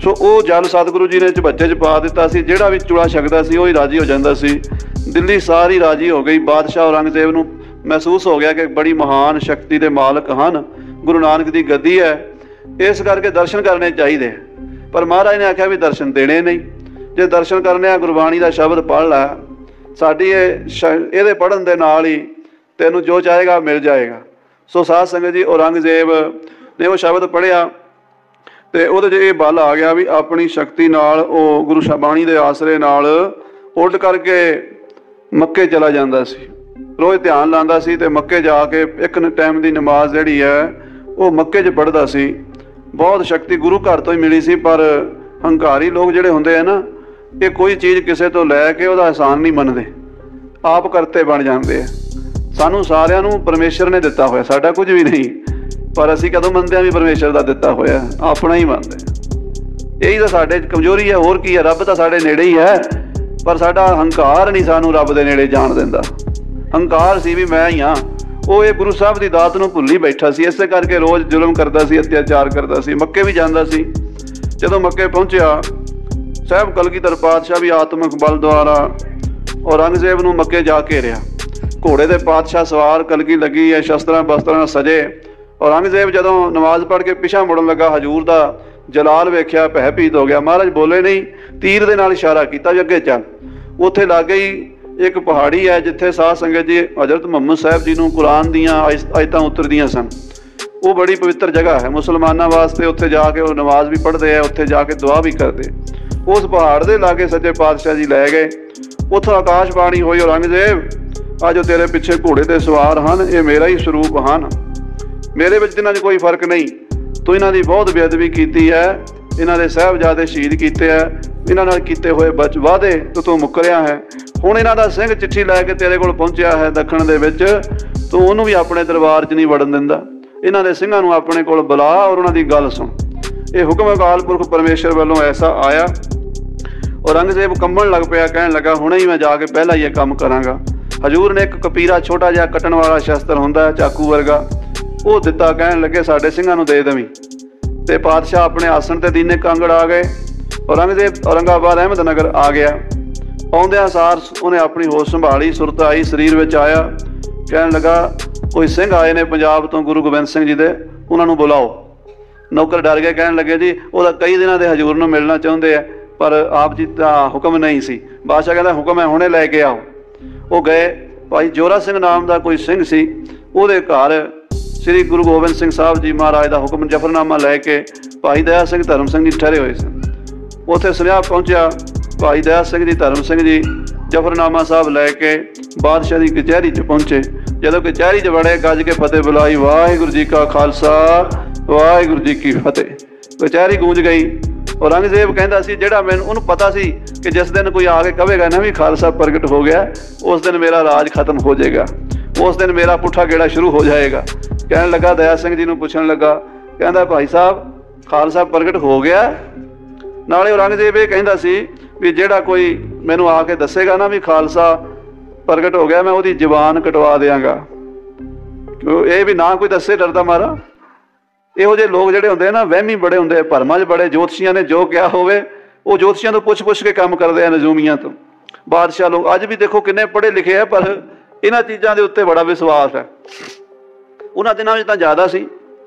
ਸੋ ਉਹ ਜਲ ਸਤਿਗੁਰੂ ਜੀ ਨੇ ਝਬੱਚੇ 'ਚ ਪਾ ਦਿੱਤਾ ਸੀ, ਜਿਹੜਾ ਵੀ ਚੂੜਾ ਛਕਦਾ ਸੀ ਉਹ ਹੀ ਰਾਜੀ ਹੋ ਜਾਂਦਾ ਸੀ। ਦਿੱਲੀ ਸਾਰੀ ਰਾਜੀ ਹੋ ਗਈ। ਬਾਦਸ਼ਾਹ ਔਰੰਗਜ਼ੇਬ ਨੂੰ ਮਹਿਸੂਸ ਹੋ ਗਿਆ ਕਿ ਬੜੀ ਮਹਾਨ ਸ਼ਕਤੀ ਦੇ ਮਾਲਕ ਹਨ, ਗੁਰੂ ਨਾਨਕ ਦੀ ਗੱਦੀ ਹੈ, ਇਸ ਕਰਕੇ ਦਰਸ਼ਨ ਕਰਨੇ ਚਾਹੀਦੇ। ਪਰ ਮਹਾਰਾਜ ਨੇ ਆਖਿਆ ਵੀ ਦਰਸ਼ਨ ਦੇਣੇ ਨਹੀਂ। ਜੇ ਦਰਸ਼ਨ ਕਰਨੇ ਆ ਗੁਰਬਾਣੀ ਦਾ ਸ਼ਬਦ ਪੜ੍ਹ ਲੈ, ਸਾਡੀ ਇਹਦੇ ਪੜ੍ਹਨ ਦੇ ਨਾਲ ਹੀ ਤੈਨੂੰ ਜੋ ਚਾਹੇਗਾ ਮਿਲ ਜਾਏਗਾ। ਸੋ ਸਾਧ ਸੰਗਤ ਜੀ, ਔਰੰਗਜ਼ੇਬ ਨੇ ਉਹ ਸ਼ਬਦ ਪੜ੍ਹਿਆ ਅਤੇ ਉਹਦੇ 'ਚ ਇਹ ਬਲ ਆ ਗਿਆ ਵੀ ਆਪਣੀ ਸ਼ਕਤੀ ਨਾਲ ਉਹ ਗੁਰੂ ਬਾਣੀ ਦੇ ਆਸਰੇ ਨਾਲ ਉੱਡ ਕਰਕੇ ਮੱਕੇ ਚਲਾ ਜਾਂਦਾ ਸੀ। ਰੋਜ਼ ਧਿਆਨ ਲਾਉਂਦਾ ਸੀ ਅਤੇ ਮੱਕੇ ਜਾ ਕੇ ਇੱਕ ਟਾਈਮ ਦੀ ਨਮਾਜ਼ ਜਿਹੜੀ ਹੈ ਉਹ ਮੱਕੇ 'ਚ ਪੜ੍ਹਦਾ ਸੀ। ਬਹੁਤ ਸ਼ਕਤੀ ਗੁਰੂ ਘਰ ਤੋਂ ਹੀ ਮਿਲੀ ਸੀ। ਪਰ ਹੰਕਾਰੀ ਲੋਕ ਜਿਹੜੇ ਹੁੰਦੇ ਆ ਨਾ, ਇਹ ਕੋਈ ਚੀਜ਼ ਕਿਸੇ ਤੋਂ ਲੈ ਕੇ ਉਹਦਾ ਅਹਿਸਾਨ ਨਹੀਂ ਮੰਨਦੇ, ਆਪ ਕਰਤੇ ਬਣ ਜਾਂਦੇ ਆ। ਸਾਨੂੰ ਸਾਰਿਆਂ ਨੂੰ ਪਰਮੇਸ਼ਰ ਨੇ ਦਿੱਤਾ ਹੋਇਆ, ਸਾਡਾ ਕੁਝ ਵੀ ਨਹੀਂ, ਪਰ ਅਸੀਂ ਕਦੋਂ ਮੰਨਦੇ ਹਾਂ ਵੀ ਪਰਮੇਸ਼ਰ ਦਾ ਦਿੱਤਾ ਹੋਇਆ, ਆਪਣਾ ਹੀ ਮੰਨਦੇ। ਇਹੀ ਤਾਂ ਸਾਡੇ 'ਚ ਕਮਜ਼ੋਰੀ ਹੈ, ਹੋਰ ਕੀ ਹੈ। ਰੱਬ ਤਾਂ ਸਾਡੇ ਨੇੜੇ ਹੀ ਹੈ, ਪਰ ਸਾਡਾ ਹੰਕਾਰ ਨਹੀਂ ਸਾਨੂੰ ਰੱਬ ਦੇ ਨੇੜੇ ਜਾਣ ਦਿੰਦਾ। ਹੰਕਾਰ ਸੀ ਵੀ ਮੈਂ ਹੀ ਹਾਂ। ਉਹ ਇਹ ਗੁਰੂ ਸਾਹਿਬ ਦੀ ਦਾਤ ਨੂੰ ਭੁੱਲੀ ਬੈਠਾ ਸੀ, ਇਸੇ ਕਰਕੇ ਰੋਜ਼ ਜ਼ੁਲਮ ਕਰਦਾ ਸੀ, ਅਤਿਆਚਾਰ ਕਰਦਾ ਸੀ। ਮੱਕੇ ਵੀ ਜਾਂਦਾ ਸੀ। ਜਦੋਂ ਮੱਕੇ ਪਹੁੰਚਿਆ, ਸਾਹਿਬ ਕਲਗੀਧਰ ਪਾਤਸ਼ਾਹ ਵੀ ਆਤਮਿਕ ਬਲ ਦੁਆਰਾ ਔਰੰਗਜ਼ੇਬ ਨੂੰ ਮੱਕੇ ਜਾ ਘੇਰਿਆ। ਘੋੜੇ ਦੇ ਪਾਤਸ਼ਾਹ ਸਵਾਰ, ਕਲਗੀ ਲੱਗੀ ਹੈ, ਸ਼ਸਤਰਾਂ ਬਸਤਰਾਂ ਨਾਲ ਸਜੇ। ਔਰੰਗਜ਼ੇਬ ਜਦੋਂ ਨਮਾਜ਼ ਪੜ੍ਹ ਕੇ ਪਿਛਾਂਹ ਮੁੜਨ ਲੱਗਾ, ਹਜ਼ੂਰ ਦਾ ਜਲਾਲ ਵੇਖਿਆ, ਭੈਭੀਤ ਹੋ ਗਿਆ। ਮਹਾਰਾਜ ਬੋਲੇ ਨਹੀਂ, ਤੀਰ ਦੇ ਨਾਲ ਇਸ਼ਾਰਾ ਕੀਤਾ ਵੀ ਅੱਗੇ ਚੱਲ। ਉੱਥੇ ਲਾਗੇ ਹੀ ਇੱਕ ਪਹਾੜੀ ਹੈ ਜਿੱਥੇ ਸਾਧ ਸੰਗਤ ਜੀ ਹਜ਼ਰਤ ਮੁਹੰਮਦ ਸਾਹਿਬ ਜੀ ਨੂੰ ਕੁਰਾਨ ਦੀਆਂ ਆਇਤਾਂ ਉਤਰਦੀਆਂ ਸਨ। ਉਹ ਬੜੀ ਪਵਿੱਤਰ ਜਗ੍ਹਾ ਹੈ ਮੁਸਲਮਾਨਾਂ ਵਾਸਤੇ। ਉੱਥੇ ਜਾ ਕੇ ਉਹ ਨਮਾਜ਼ ਵੀ ਪੜ੍ਹਦੇ ਆ, ਉੱਥੇ ਜਾ ਕੇ ਦੁਆ ਵੀ ਕਰਦੇ। ਉਸ ਪਹਾੜ ਦੇ ਲਾਗੇ ਸੱਚੇ ਪਾਤਸ਼ਾਹ ਜੀ ਲੈ ਗਏ। ਉੱਥੋਂ ਆਕਾਸ਼ਬਾਣੀ ਹੋਈ, ਔਰੰਗਜ਼ੇਬ ਆ ਜੋ ਤੇਰੇ ਪਿੱਛੇ ਘੋੜੇ 'ਤੇ ਸਵਾਰ ਹਨ, ਇਹ ਮੇਰਾ ਹੀ ਸਰੂਪ ਹਨ, ਮੇਰੇ ਵਿੱਚ ਇਹਨਾਂ 'ਚ ਕੋਈ ਫਰਕ ਨਹੀਂ। ਤੂੰ ਇਹਨਾਂ ਦੀ ਬਹੁਤ ਬੇਅਦਬੀ ਕੀਤੀ ਹੈ, ਇਹਨਾਂ ਦੇ ਸਾਹਿਬਜ਼ਾਦੇ ਸ਼ਹੀਦ ਕੀਤੇ ਹੈ, ਇਹਨਾਂ ਨਾਲ ਕੀਤੇ ਹੋਏ ਵਾਅਦੇ ਤੂੰ ਮੁੱਕਰਿਆ ਹੈ। ਹੁਣ ਇਹਨਾਂ ਦਾ ਸਿੰਘ ਚਿੱਠੀ ਲੈ ਕੇ ਤੇਰੇ ਕੋਲ ਪਹੁੰਚਿਆ ਹੈ ਦੱਖਣ ਦੇ ਵਿੱਚ, ਤੂੰ ਉਹਨੂੰ ਵੀ ਆਪਣੇ ਦਰਬਾਰ 'ਚ ਨਹੀਂ ਵੜਨ ਦਿੰਦਾ। ਇਹਨਾਂ ਦੇ ਸਿੰਘਾਂ ਨੂੰ ਆਪਣੇ ਕੋਲ ਬੁਲਾ ਔਰ ਉਹਨਾਂ ਦੀ ਗੱਲ ਸੁਣ। ਇਹ ਹੁਕਮ ਅਕਾਲ ਪੁਰਖ ਪਰਮੇਸ਼ਰ ਵੱਲੋਂ ਐਸਾ ਆਇਆ। ਔਰੰਗਜ਼ੇਬ ਕੰਬਣ ਲੱਗ ਪਿਆ, ਕਹਿਣ ਲੱਗਾ ਹੁਣੇ ਹੀ ਮੈਂ ਜਾ ਕੇ ਪਹਿਲਾਂ ਹੀ ਇਹ ਕੰਮ ਕਰਾਂਗਾ। ਹਜ਼ੂਰ ਨੇ ਇੱਕ ਕਪੀਰਾ ਛੋਟਾ ਜਿਹਾ ਕੱਟਣ ਵਾਲਾ ਸ਼ਸਤਰ ਹੁੰਦਾ ਚਾਕੂ ਵਰਗਾ, ਉਹ ਦਿੱਤਾ। ਕਹਿਣ ਲੱਗੇ ਸਾਡੇ ਸਿੰਘਾਂ ਨੂੰ ਦੇ ਦੇਵੀਂ। ਅਤੇ ਪਾਤਸ਼ਾਹ ਆਪਣੇ ਆਸਣ 'ਤੇ ਦੀਨੇ ਕਾਂਗੜ ਆ ਗਏ। ਔਰੰਗਜ਼ੇਬ ਔਰੰਗਾਬਾਦ ਅਹਿਮਦਨਗਰ ਆ ਗਿਆ। ਆਉਂਦਿਆਂ ਸਾਰ ਉਹਨੇ ਆਪਣੀ ਹੋਸ਼ ਸੰਭਾਲੀ, ਸੁਰਤ ਆਈ, ਸਰੀਰ ਵਿੱਚ ਆਇਆ। ਕਹਿਣ ਲੱਗਾ ਕੋਈ ਸਿੰਘ ਆਏ ਨੇ ਪੰਜਾਬ ਤੋਂ, ਗੁਰੂ ਗੋਬਿੰਦ ਸਿੰਘ ਜੀ ਦੇ, ਉਹਨਾਂ ਨੂੰ ਬੁਲਾਓ। ਨੌਕਰ ਡਰ ਗਏ, ਕਹਿਣ ਲੱਗੇ ਜੀ ਉਹਦਾ ਕਈ ਦਿਨਾਂ ਦੇ ਹਜ਼ੂਰ ਨੂੰ ਮਿਲਣਾ ਚਾਹੁੰਦੇ ਆ, ਪਰ ਆਪ ਜੀ ਦਾ ਹੁਕਮ ਨਹੀਂ ਸੀ। ਬਾਦਸ਼ਾਹ ਕਹਿੰਦਾ ਹੁਕਮ ਹੈ, ਹੁਣੇ ਲੈ ਕੇ ਆਓ। ਉਹ ਗਏ। ਭਾਈ ਜੋਰਾ ਸਿੰਘ ਨਾਮ ਦਾ ਕੋਈ ਸਿੰਘ ਸੀ, ਉਹਦੇ ਘਰ ਸ੍ਰੀ ਗੁਰੂ ਗੋਬਿੰਦ ਸਿੰਘ ਸਾਹਿਬ ਜੀ ਮਹਾਰਾਜ ਦਾ ਹੁਕਮ ਜਫਰਨਾਮਾ ਲੈ ਕੇ ਭਾਈ ਦਇਆ ਸਿੰਘ ਧਰਮ ਸਿੰਘ ਜੀ ਠਹਿਰੇ ਹੋਏ ਸਨ। ਉੱਥੇ ਸੁਨੇਹਾ ਪਹੁੰਚਿਆ, ਭਾਈ ਦਇਆ ਸਿੰਘ ਜੀ ਧਰਮ ਸਿੰਘ ਜੀ ਜਫਰਨਾਮਾ ਸਾਹਿਬ ਲੈ ਕੇ ਬਾਦਸ਼ਾਹ ਦੀ ਕਚਹਿਰੀ 'ਚ ਪਹੁੰਚੇ। ਜਦੋਂ ਕਚਹਿਰੀ 'ਚ ਵੜੇ, ਗੱਜ ਕੇ ਫਤਿਹ ਬੁਲਾਈ, ਵਾਹਿਗੁਰੂ ਜੀ ਕਾ ਖਾਲਸਾ ਵਾਹਿਗੁਰੂ ਜੀ ਕੀ ਫਤਿਹ। ਕਚਹਿਰੀ ਗੂੰਜ ਗਈ। ਔਰੰਗਜ਼ੇਬ ਕਹਿੰਦਾ ਸੀ ਜਿਹੜਾ ਮੈਨੂੰ, ਉਹਨੂੰ ਪਤਾ ਸੀ ਕਿ ਜਿਸ ਦਿਨ ਕੋਈ ਆ ਕੇ ਕਹੇਗਾ ਨਾ ਵੀ ਖਾਲਸਾ ਪ੍ਰਗਟ ਹੋ ਗਿਆ, ਉਸ ਦਿਨ ਮੇਰਾ ਰਾਜ ਖਤਮ ਹੋ ਜਾਏਗਾ, ਉਸ ਦਿਨ ਮੇਰਾ ਪੁੱਠਾ ਗੇੜਾ ਸ਼ੁਰੂ ਹੋ ਜਾਏਗਾ। ਕਹਿਣ ਲੱਗਾ, ਦਇਆ ਸਿੰਘ ਜੀ ਨੂੰ ਪੁੱਛਣ ਲੱਗਾ, ਕਹਿੰਦਾ ਭਾਈ ਸਾਹਿਬ ਖਾਲਸਾ ਪ੍ਰਗਟ ਹੋ ਗਿਆ? ਨਾਲੇ ਔਰੰਗਜ਼ੇਬ ਇਹ ਕਹਿੰਦਾ ਸੀ ਵੀ ਜਿਹੜਾ ਕੋਈ ਮੈਨੂੰ ਆ ਕੇ ਦੱਸੇਗਾ ਨਾ ਵੀ ਖਾਲਸਾ ਪ੍ਰਗਟ ਹੋ ਗਿਆ, ਮੈਂ ਉਹਦੀ ਜ਼ੁਬਾਨ ਕਟਵਾ ਦਿਆਂਗਾ। ਇਹ ਵੀ ਨਾ ਕੋਈ ਦੱਸੇ, ਡਰਦਾ ਮਾਰਾ। ਇਹੋ ਜਿਹੇ ਲੋਕ ਜਿਹੜੇ ਹੁੰਦੇ ਆ ਨਾ, ਵਹਿਮੀ ਬੜੇ ਹੁੰਦੇ ਆ, ਭਰਮਾਂ 'ਚ ਬੜੇ। ਜੋਤਸ਼ੀਆਂ ਨੇ ਜੋ ਕਿਹਾ ਹੋਵੇ ਉਹ ਜੋਤਸ਼ੀਆਂ ਤੋਂ ਪੁੱਛ ਕੇ ਕੰਮ ਕਰਦੇ ਆ, ਨਜੂਮੀਆਂ ਤੋਂ। ਬਾਦਸ਼ਾਹ ਲੋਕ ਅੱਜ ਵੀ ਦੇਖੋ ਕਿੰਨੇ ਪੜ੍ਹੇ ਲਿਖੇ ਆ, ਪਰ ਇਹਨਾਂ ਚੀਜ਼ਾਂ ਦੇ ਉੱਤੇ ਬੜਾ ਵਿਸ਼ਵਾਸ ਹੈ। ਉਹਨਾਂ ਦਿਨਾਂ ਵਿੱਚ ਤਾਂ ਜ਼ਿਆਦਾ ਸੀ।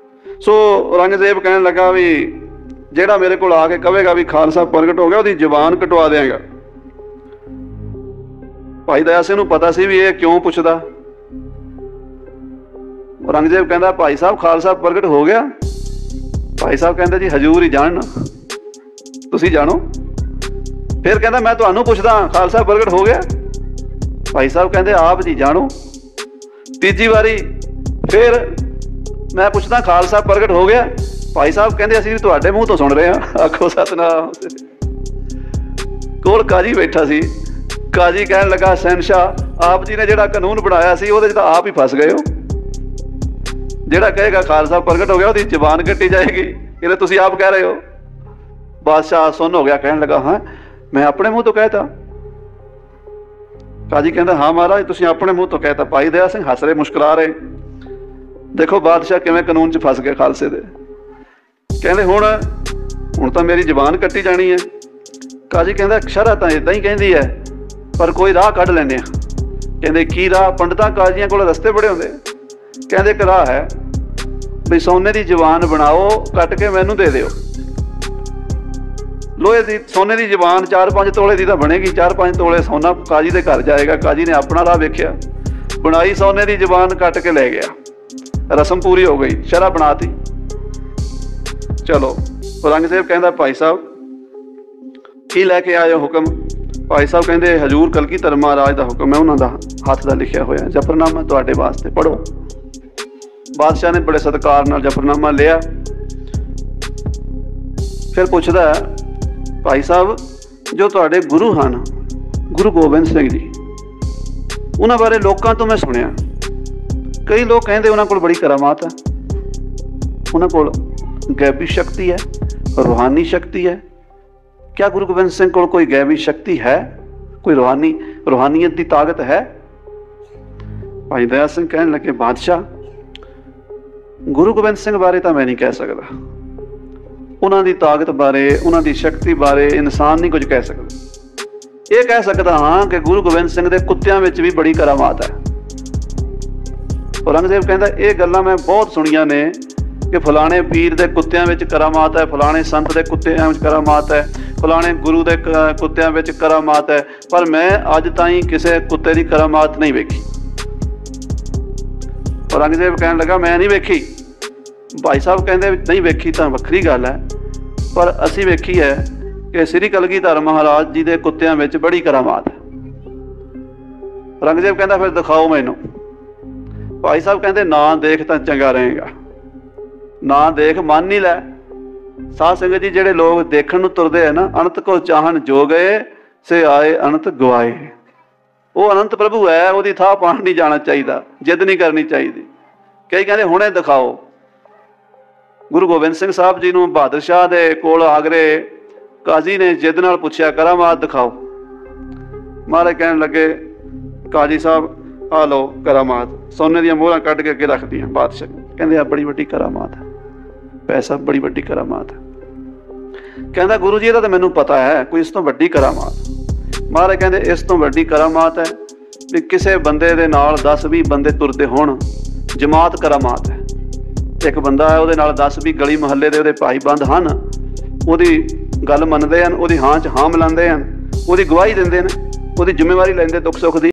ਸੋ ਔਰੰਗਜ਼ੇਬ ਕਹਿਣ ਲੱਗਾ ਵੀ ਜਿਹੜਾ ਮੇਰੇ ਕੋਲ ਆ ਕੇ ਕਹੇਗਾ ਵੀ ਖਾਲਸਾ ਪ੍ਰਗਟ ਹੋ ਗਿਆ, ਉਹਦੀ ਜ਼ੁਬਾਨ ਕਟਵਾ ਦਿਆਂਗਾ। ਭਾਈ ਦਇਆ ਸਿੰਘ ਨੂੰ ਪਤਾ ਸੀ ਵੀ ਇਹ ਕਿਉਂ ਪੁੱਛਦਾ। ਔਰੰਗਜ਼ੇਬ ਕਹਿੰਦਾ ਭਾਈ ਸਾਹਿਬ ਖਾਲਸਾ ਪ੍ਰਗਟ ਹੋ ਗਿਆ? ਭਾਈ ਸਾਹਿਬ ਕਹਿੰਦੇ ਜੀ ਹਜ਼ੂਰ ਹੀ ਜਾਣਨ, ਤੁਸੀਂ ਜਾਣੋ। ਫਿਰ ਕਹਿੰਦਾ ਮੈਂ ਤੁਹਾਨੂੰ ਪੁੱਛਦਾ ਖਾਲਸਾ ਪ੍ਰਗਟ ਹੋ ਗਿਆ? ਭਾਈ ਸਾਹਿਬ ਕਹਿੰਦੇ ਆਪ ਜੀ ਜਾਣੋ। ਤੀਜੀ ਵਾਰੀ ਫਿਰ ਮੈਂ ਪੁੱਛਦਾ ਖਾਲਸਾ ਪ੍ਰਗਟ ਹੋ ਗਿਆ? ਭਾਈ ਸਾਹਿਬ ਕਹਿੰਦੇ ਅਸੀਂ ਵੀ ਤੁਹਾਡੇ ਮੂੰਹ ਤੋਂ ਸੁਣ ਰਹੇ ਹਾਂ। ਆਖੋ ਸਤਨਾਮ। ਕੋਲ ਕਾਜੀ ਬੈਠਾ ਸੀ। ਕਾਜੀ ਕਹਿਣ ਲੱਗਾ ਸ਼ਹਿਨਸ਼ਾਹ ਆਪ ਜੀ ਨੇ ਜਿਹੜਾ ਕਾਨੂੰਨ ਬਣਾਇਆ ਸੀ ਉਹਦੇ 'ਚ ਤਾਂ ਆਪ ਹੀ ਫਸ ਗਏ ਹੋ। ਜਿਹੜਾ ਕਹੇਗਾ ਖਾਲਸਾ ਪ੍ਰਗਟ ਹੋ ਗਿਆ ਉਹਦੀ ਜ਼ੁਬਾਨ ਕੱਟੀ ਜਾਏਗੀ, ਇਹ ਤਾਂ ਤੁਸੀਂ ਆਪ ਕਹਿ ਰਹੇ ਹੋ। ਬਾਦਸ਼ਾਹ ਸੁੰਨ ਹੋ ਗਿਆ, ਕਹਿਣ ਲੱਗਾ ਹਾਂ ਮੈਂ ਆਪਣੇ ਮੂੰਹ ਤੋਂ ਕਹਿਤਾ? ਕਾਜੀ ਕਹਿੰਦਾ ਹਾਂ ਮਹਾਰਾਜ ਤੁਸੀਂ ਆਪਣੇ ਮੂੰਹ ਤੋਂ ਕਹਿਤਾ। ਭਾਈ ਦਇਆ ਸਿੰਘ ਹੱਸ ਰਹੇ, ਮੁਸਕਰਾ ਰਹੇ। ਦੇਖੋ ਬਾਦਸ਼ਾਹ ਕਿਵੇਂ ਕਾਨੂੰਨ 'ਚ ਫਸ ਗਏ ਖਾਲਸੇ ਦੇ। ਕਹਿੰਦੇ ਹੁਣ ਤਾਂ ਮੇਰੀ ਜ਼ੁਬਾਨ ਕੱਟੀ ਜਾਣੀ ਹੈ। ਕਾਜੀ ਕਹਿੰਦਾ ਸ਼ਰ੍ਹਾ ਤਾਂ ਇੱਦਾਂ ਹੀ ਕਹਿੰਦੀ ਹੈ, ਪਰ ਕੋਈ ਰਾਹ ਕੱਢ ਲੈਂਦੇ ਆ। ਕਹਿੰਦੇ ਕੀ ਰਾਹ? ਪੰਡਤਾਂ ਕਾਜ਼ੀਆਂ ਕੋਲ ਰਸਤੇ ਬੜੇ ਹੁੰਦੇ। ਕਹਿੰਦੇ ਇੱਕ ਰਾਹ ਹੈ ਵੀ ਸੋਨੇ ਦੀ ਜ਼ੁਬਾਨ ਬਣਾਓ, ਕੱਟ ਕੇ ਮੈਨੂੰ ਦੇ ਦਿਓ। ਲੋਹੇ ਦੀ ਸੋਨੇ ਦੀ ਜ਼ੁਬਾਨ 4-5 ਤੋਲੇ ਦੀ ਤਾਂ ਬਣੇਗੀ। 4-5 ਤੋਲੇ ਸੋਨਾ ਕਾਜੀ ਦੇ ਘਰ ਜਾਏਗਾ। ਕਾਜੀ ਨੇ ਆਪਣਾ ਰਾਹ ਵੇਖਿਆ, ਬਣਾਈ ਸੋਨੇ ਦੀ ਜ਼ੁਬਾਨ, ਕੱਟ ਕੇ ਲੈ ਗਿਆ। ਰਸਮ ਪੂਰੀ ਹੋ ਗਈ, ਸ਼ਰ੍ਹਾ ਬਣਾਤੀ। ਚਲੋ ਔਰੰਗਜ਼ੇਬ ਕਹਿੰਦਾ ਭਾਈ ਸਾਹਿਬ ਕੀ ਲੈ ਕੇ ਆਏ ਹੋ ਹੁਕਮ? ਭਾਈ ਸਾਹਿਬ ਕਹਿੰਦੇ ਹਜ਼ੂਰ ਕਲਗੀਧਰ ਮਹਾਰਾਜ ਦਾ ਹੁਕਮ ਹੈ, ਉਹਨਾਂ ਦਾ ਹੱਥ ਦਾ ਲਿਖਿਆ ਹੋਇਆ ਜ਼ਫ਼ਰਨਾਮਾ ਤੁਹਾਡੇ ਵਾਸਤੇ, ਪੜ੍ਹੋ। ਬਾਦਸ਼ਾਹ ਨੇ ਬੜੇ ਸਤਿਕਾਰ ਨਾਲ ਜ਼ਫ਼ਰਨਾਮਾ ਲਿਆ। ਫਿਰ ਪੁੱਛਦਾ ਭਾਈ ਸਾਹਿਬ ਜੋ ਤੁਹਾਡੇ ਗੁਰੂ ਹਨ, ਗੁਰੂ ਗੋਬਿੰਦ ਸਿੰਘ ਜੀ, ਉਹਨਾਂ ਬਾਰੇ ਲੋਕਾਂ ਤੋਂ ਮੈਂ ਸੁਣਿਆ, ਕਈ ਲੋਕ ਕਹਿੰਦੇ ਉਹਨਾਂ ਕੋਲ ਬੜੀ ਕਰਾਮਾਤ ਹੈ, ਉਹਨਾਂ ਕੋਲ ਗੈਬੀ ਸ਼ਕਤੀ ਹੈ, ਰੂਹਾਨੀ ਸ਼ਕਤੀ ਹੈ। क्या गुरु गोबिंद सिंह को कोई गैबी शक्ति है, कोई रूहानियत की ताकत है? भाई दया सिंह कहने लगे बादशाह गुरु गोबिंद सिंह बारे तो मैं नहीं कह सकता, उन्हां दी ताकत बारे उन्हां दी शक्ति बारे इंसान नहीं कुछ कह सकता। ये कह सकता हाँ कि गुरु गोबिंद सिंह दे कुत्तियां विच भी बड़ी करामात है। औरंगजेब कहता ये गल्लां मैं बहुत सुनिया ने कि फलाने पीर दे कुत्तियां विच करामात है, फलाने संत दे कुत्तियां विच करामात है, फलाने गुरु दे कुत्तियां विच करामात है, पर मैं अज ताईं किसी कुत्ते की करामात नहीं वेखी। औरंगजेब कहने लगा मैं नहीं वेखी। भाई साहब कहते नहीं वेखी तो वक्री गल है, पर असी वेखी है कि श्री कलगीधर महाराज जी के कुत्तियां विच बड़ी करामात है। औरंगजेब कहता फिर दिखाओ मैनू। भाई साहब कहते ना देख तो चंगा रहेगा, ना देख मन ही लै। साध संगत जी ਜਿਹੜੇ ਲੋਕ ਦੇਖਣ ਨੂੰ ਤੁਰਦੇ ਆ ਨਾ, ਅਨੰਤ ਕੋ ਚਾਹਣ ਜੋ ਗਏ ਸੇ ਆਏ ਅਨੰਤ ਗਵਾਏ। ਉਹ ਅਨੰਤ ਪ੍ਰਭੂ ਹੈ, ਉਹਦੀ ਥਾਂ ਪਾਣ ਨਹੀਂ ਜਾਣਾ ਚਾਹੀਦਾ, ਜਿੱਦ ਨਹੀਂ ਕਰਨੀ ਚਾਹੀਦੀ। ਕਈ ਕਹਿੰਦੇ ਹੁਣੇ ਦਿਖਾਓ। ਗੁਰੂ ਗੋਬਿੰਦ ਸਿੰਘ ਸਾਹਿਬ ਜੀ ਨੂੰ ਬਹਾਦਰ ਸ਼ਾਹ ਦੇ ਕੋਲ ਆਗਰੇ ਕਾਜ਼ੀ ਨੇ ਜਿੱਦ ਨਾਲ ਪੁੱਛਿਆ ਕਰਾਮਾਤ ਦਿਖਾਓ। ਮਹਾਰਾਜ ਕਹਿਣ ਲੱਗੇ ਕਾਜ਼ੀ ਸਾਹਿਬ ਆ ਲਓ ਕਰਾਮਾਤ। ਸੋਨੇ ਦੀਆਂ ਮੋਹਰਾਂ ਕੱਢ ਕੇ ਅੱਗੇ ਰੱਖਦੀਆਂ। ਬਾਦਸ਼ਾਹ ਕਹਿੰਦੇ ਆ ਬੜੀ ਵੱਡੀ ਕਰਾਮਾਤ ਹੈ, ਪੈਸਾ ਬੜੀ ਵੱਡੀ ਕਰਾਮਾਤ ਹੈ। ਕਹਿੰਦਾ ਗੁਰੂ ਜੀ ਇਹਦਾ ਤਾਂ ਮੈਨੂੰ ਪਤਾ ਹੈ, ਕੋਈ ਇਸ ਤੋਂ ਵੱਡੀ ਕਰਾਮਾਤ। ਮਹਾਰਾਜ ਕਹਿੰਦੇ ਇਸ ਤੋਂ ਵੱਡੀ ਕਰਾਮਾਤ ਹੈ ਵੀ ਕਿਸੇ ਬੰਦੇ ਦੇ ਨਾਲ 10-20 ਬੰਦੇ ਤੁਰਦੇ ਹੋਣ, ਜਮਾਤ ਕਰਾਮਾਤ ਹੈ। ਇੱਕ ਬੰਦਾ ਹੈ, ਉਹਦੇ ਨਾਲ 10-20 ਗਲੀ ਮੁਹੱਲੇ ਦੇ ਉਹਦੇ ਭਾਈ ਬੰਦ ਹਨ, ਉਹਦੀ ਗੱਲ ਮੰਨਦੇ ਹਨ, ਉਹਦੀ ਹਾਂ 'ਚ ਹਾਂ ਮਿਲਾਉਂਦੇ ਹਨ, ਉਹਦੀ ਗਵਾਹੀ ਦਿੰਦੇ ਨੇ, ਉਹਦੀ ਜ਼ਿੰਮੇਵਾਰੀ ਲੈਂਦੇ ਦੁੱਖ ਸੁੱਖ ਦੀ।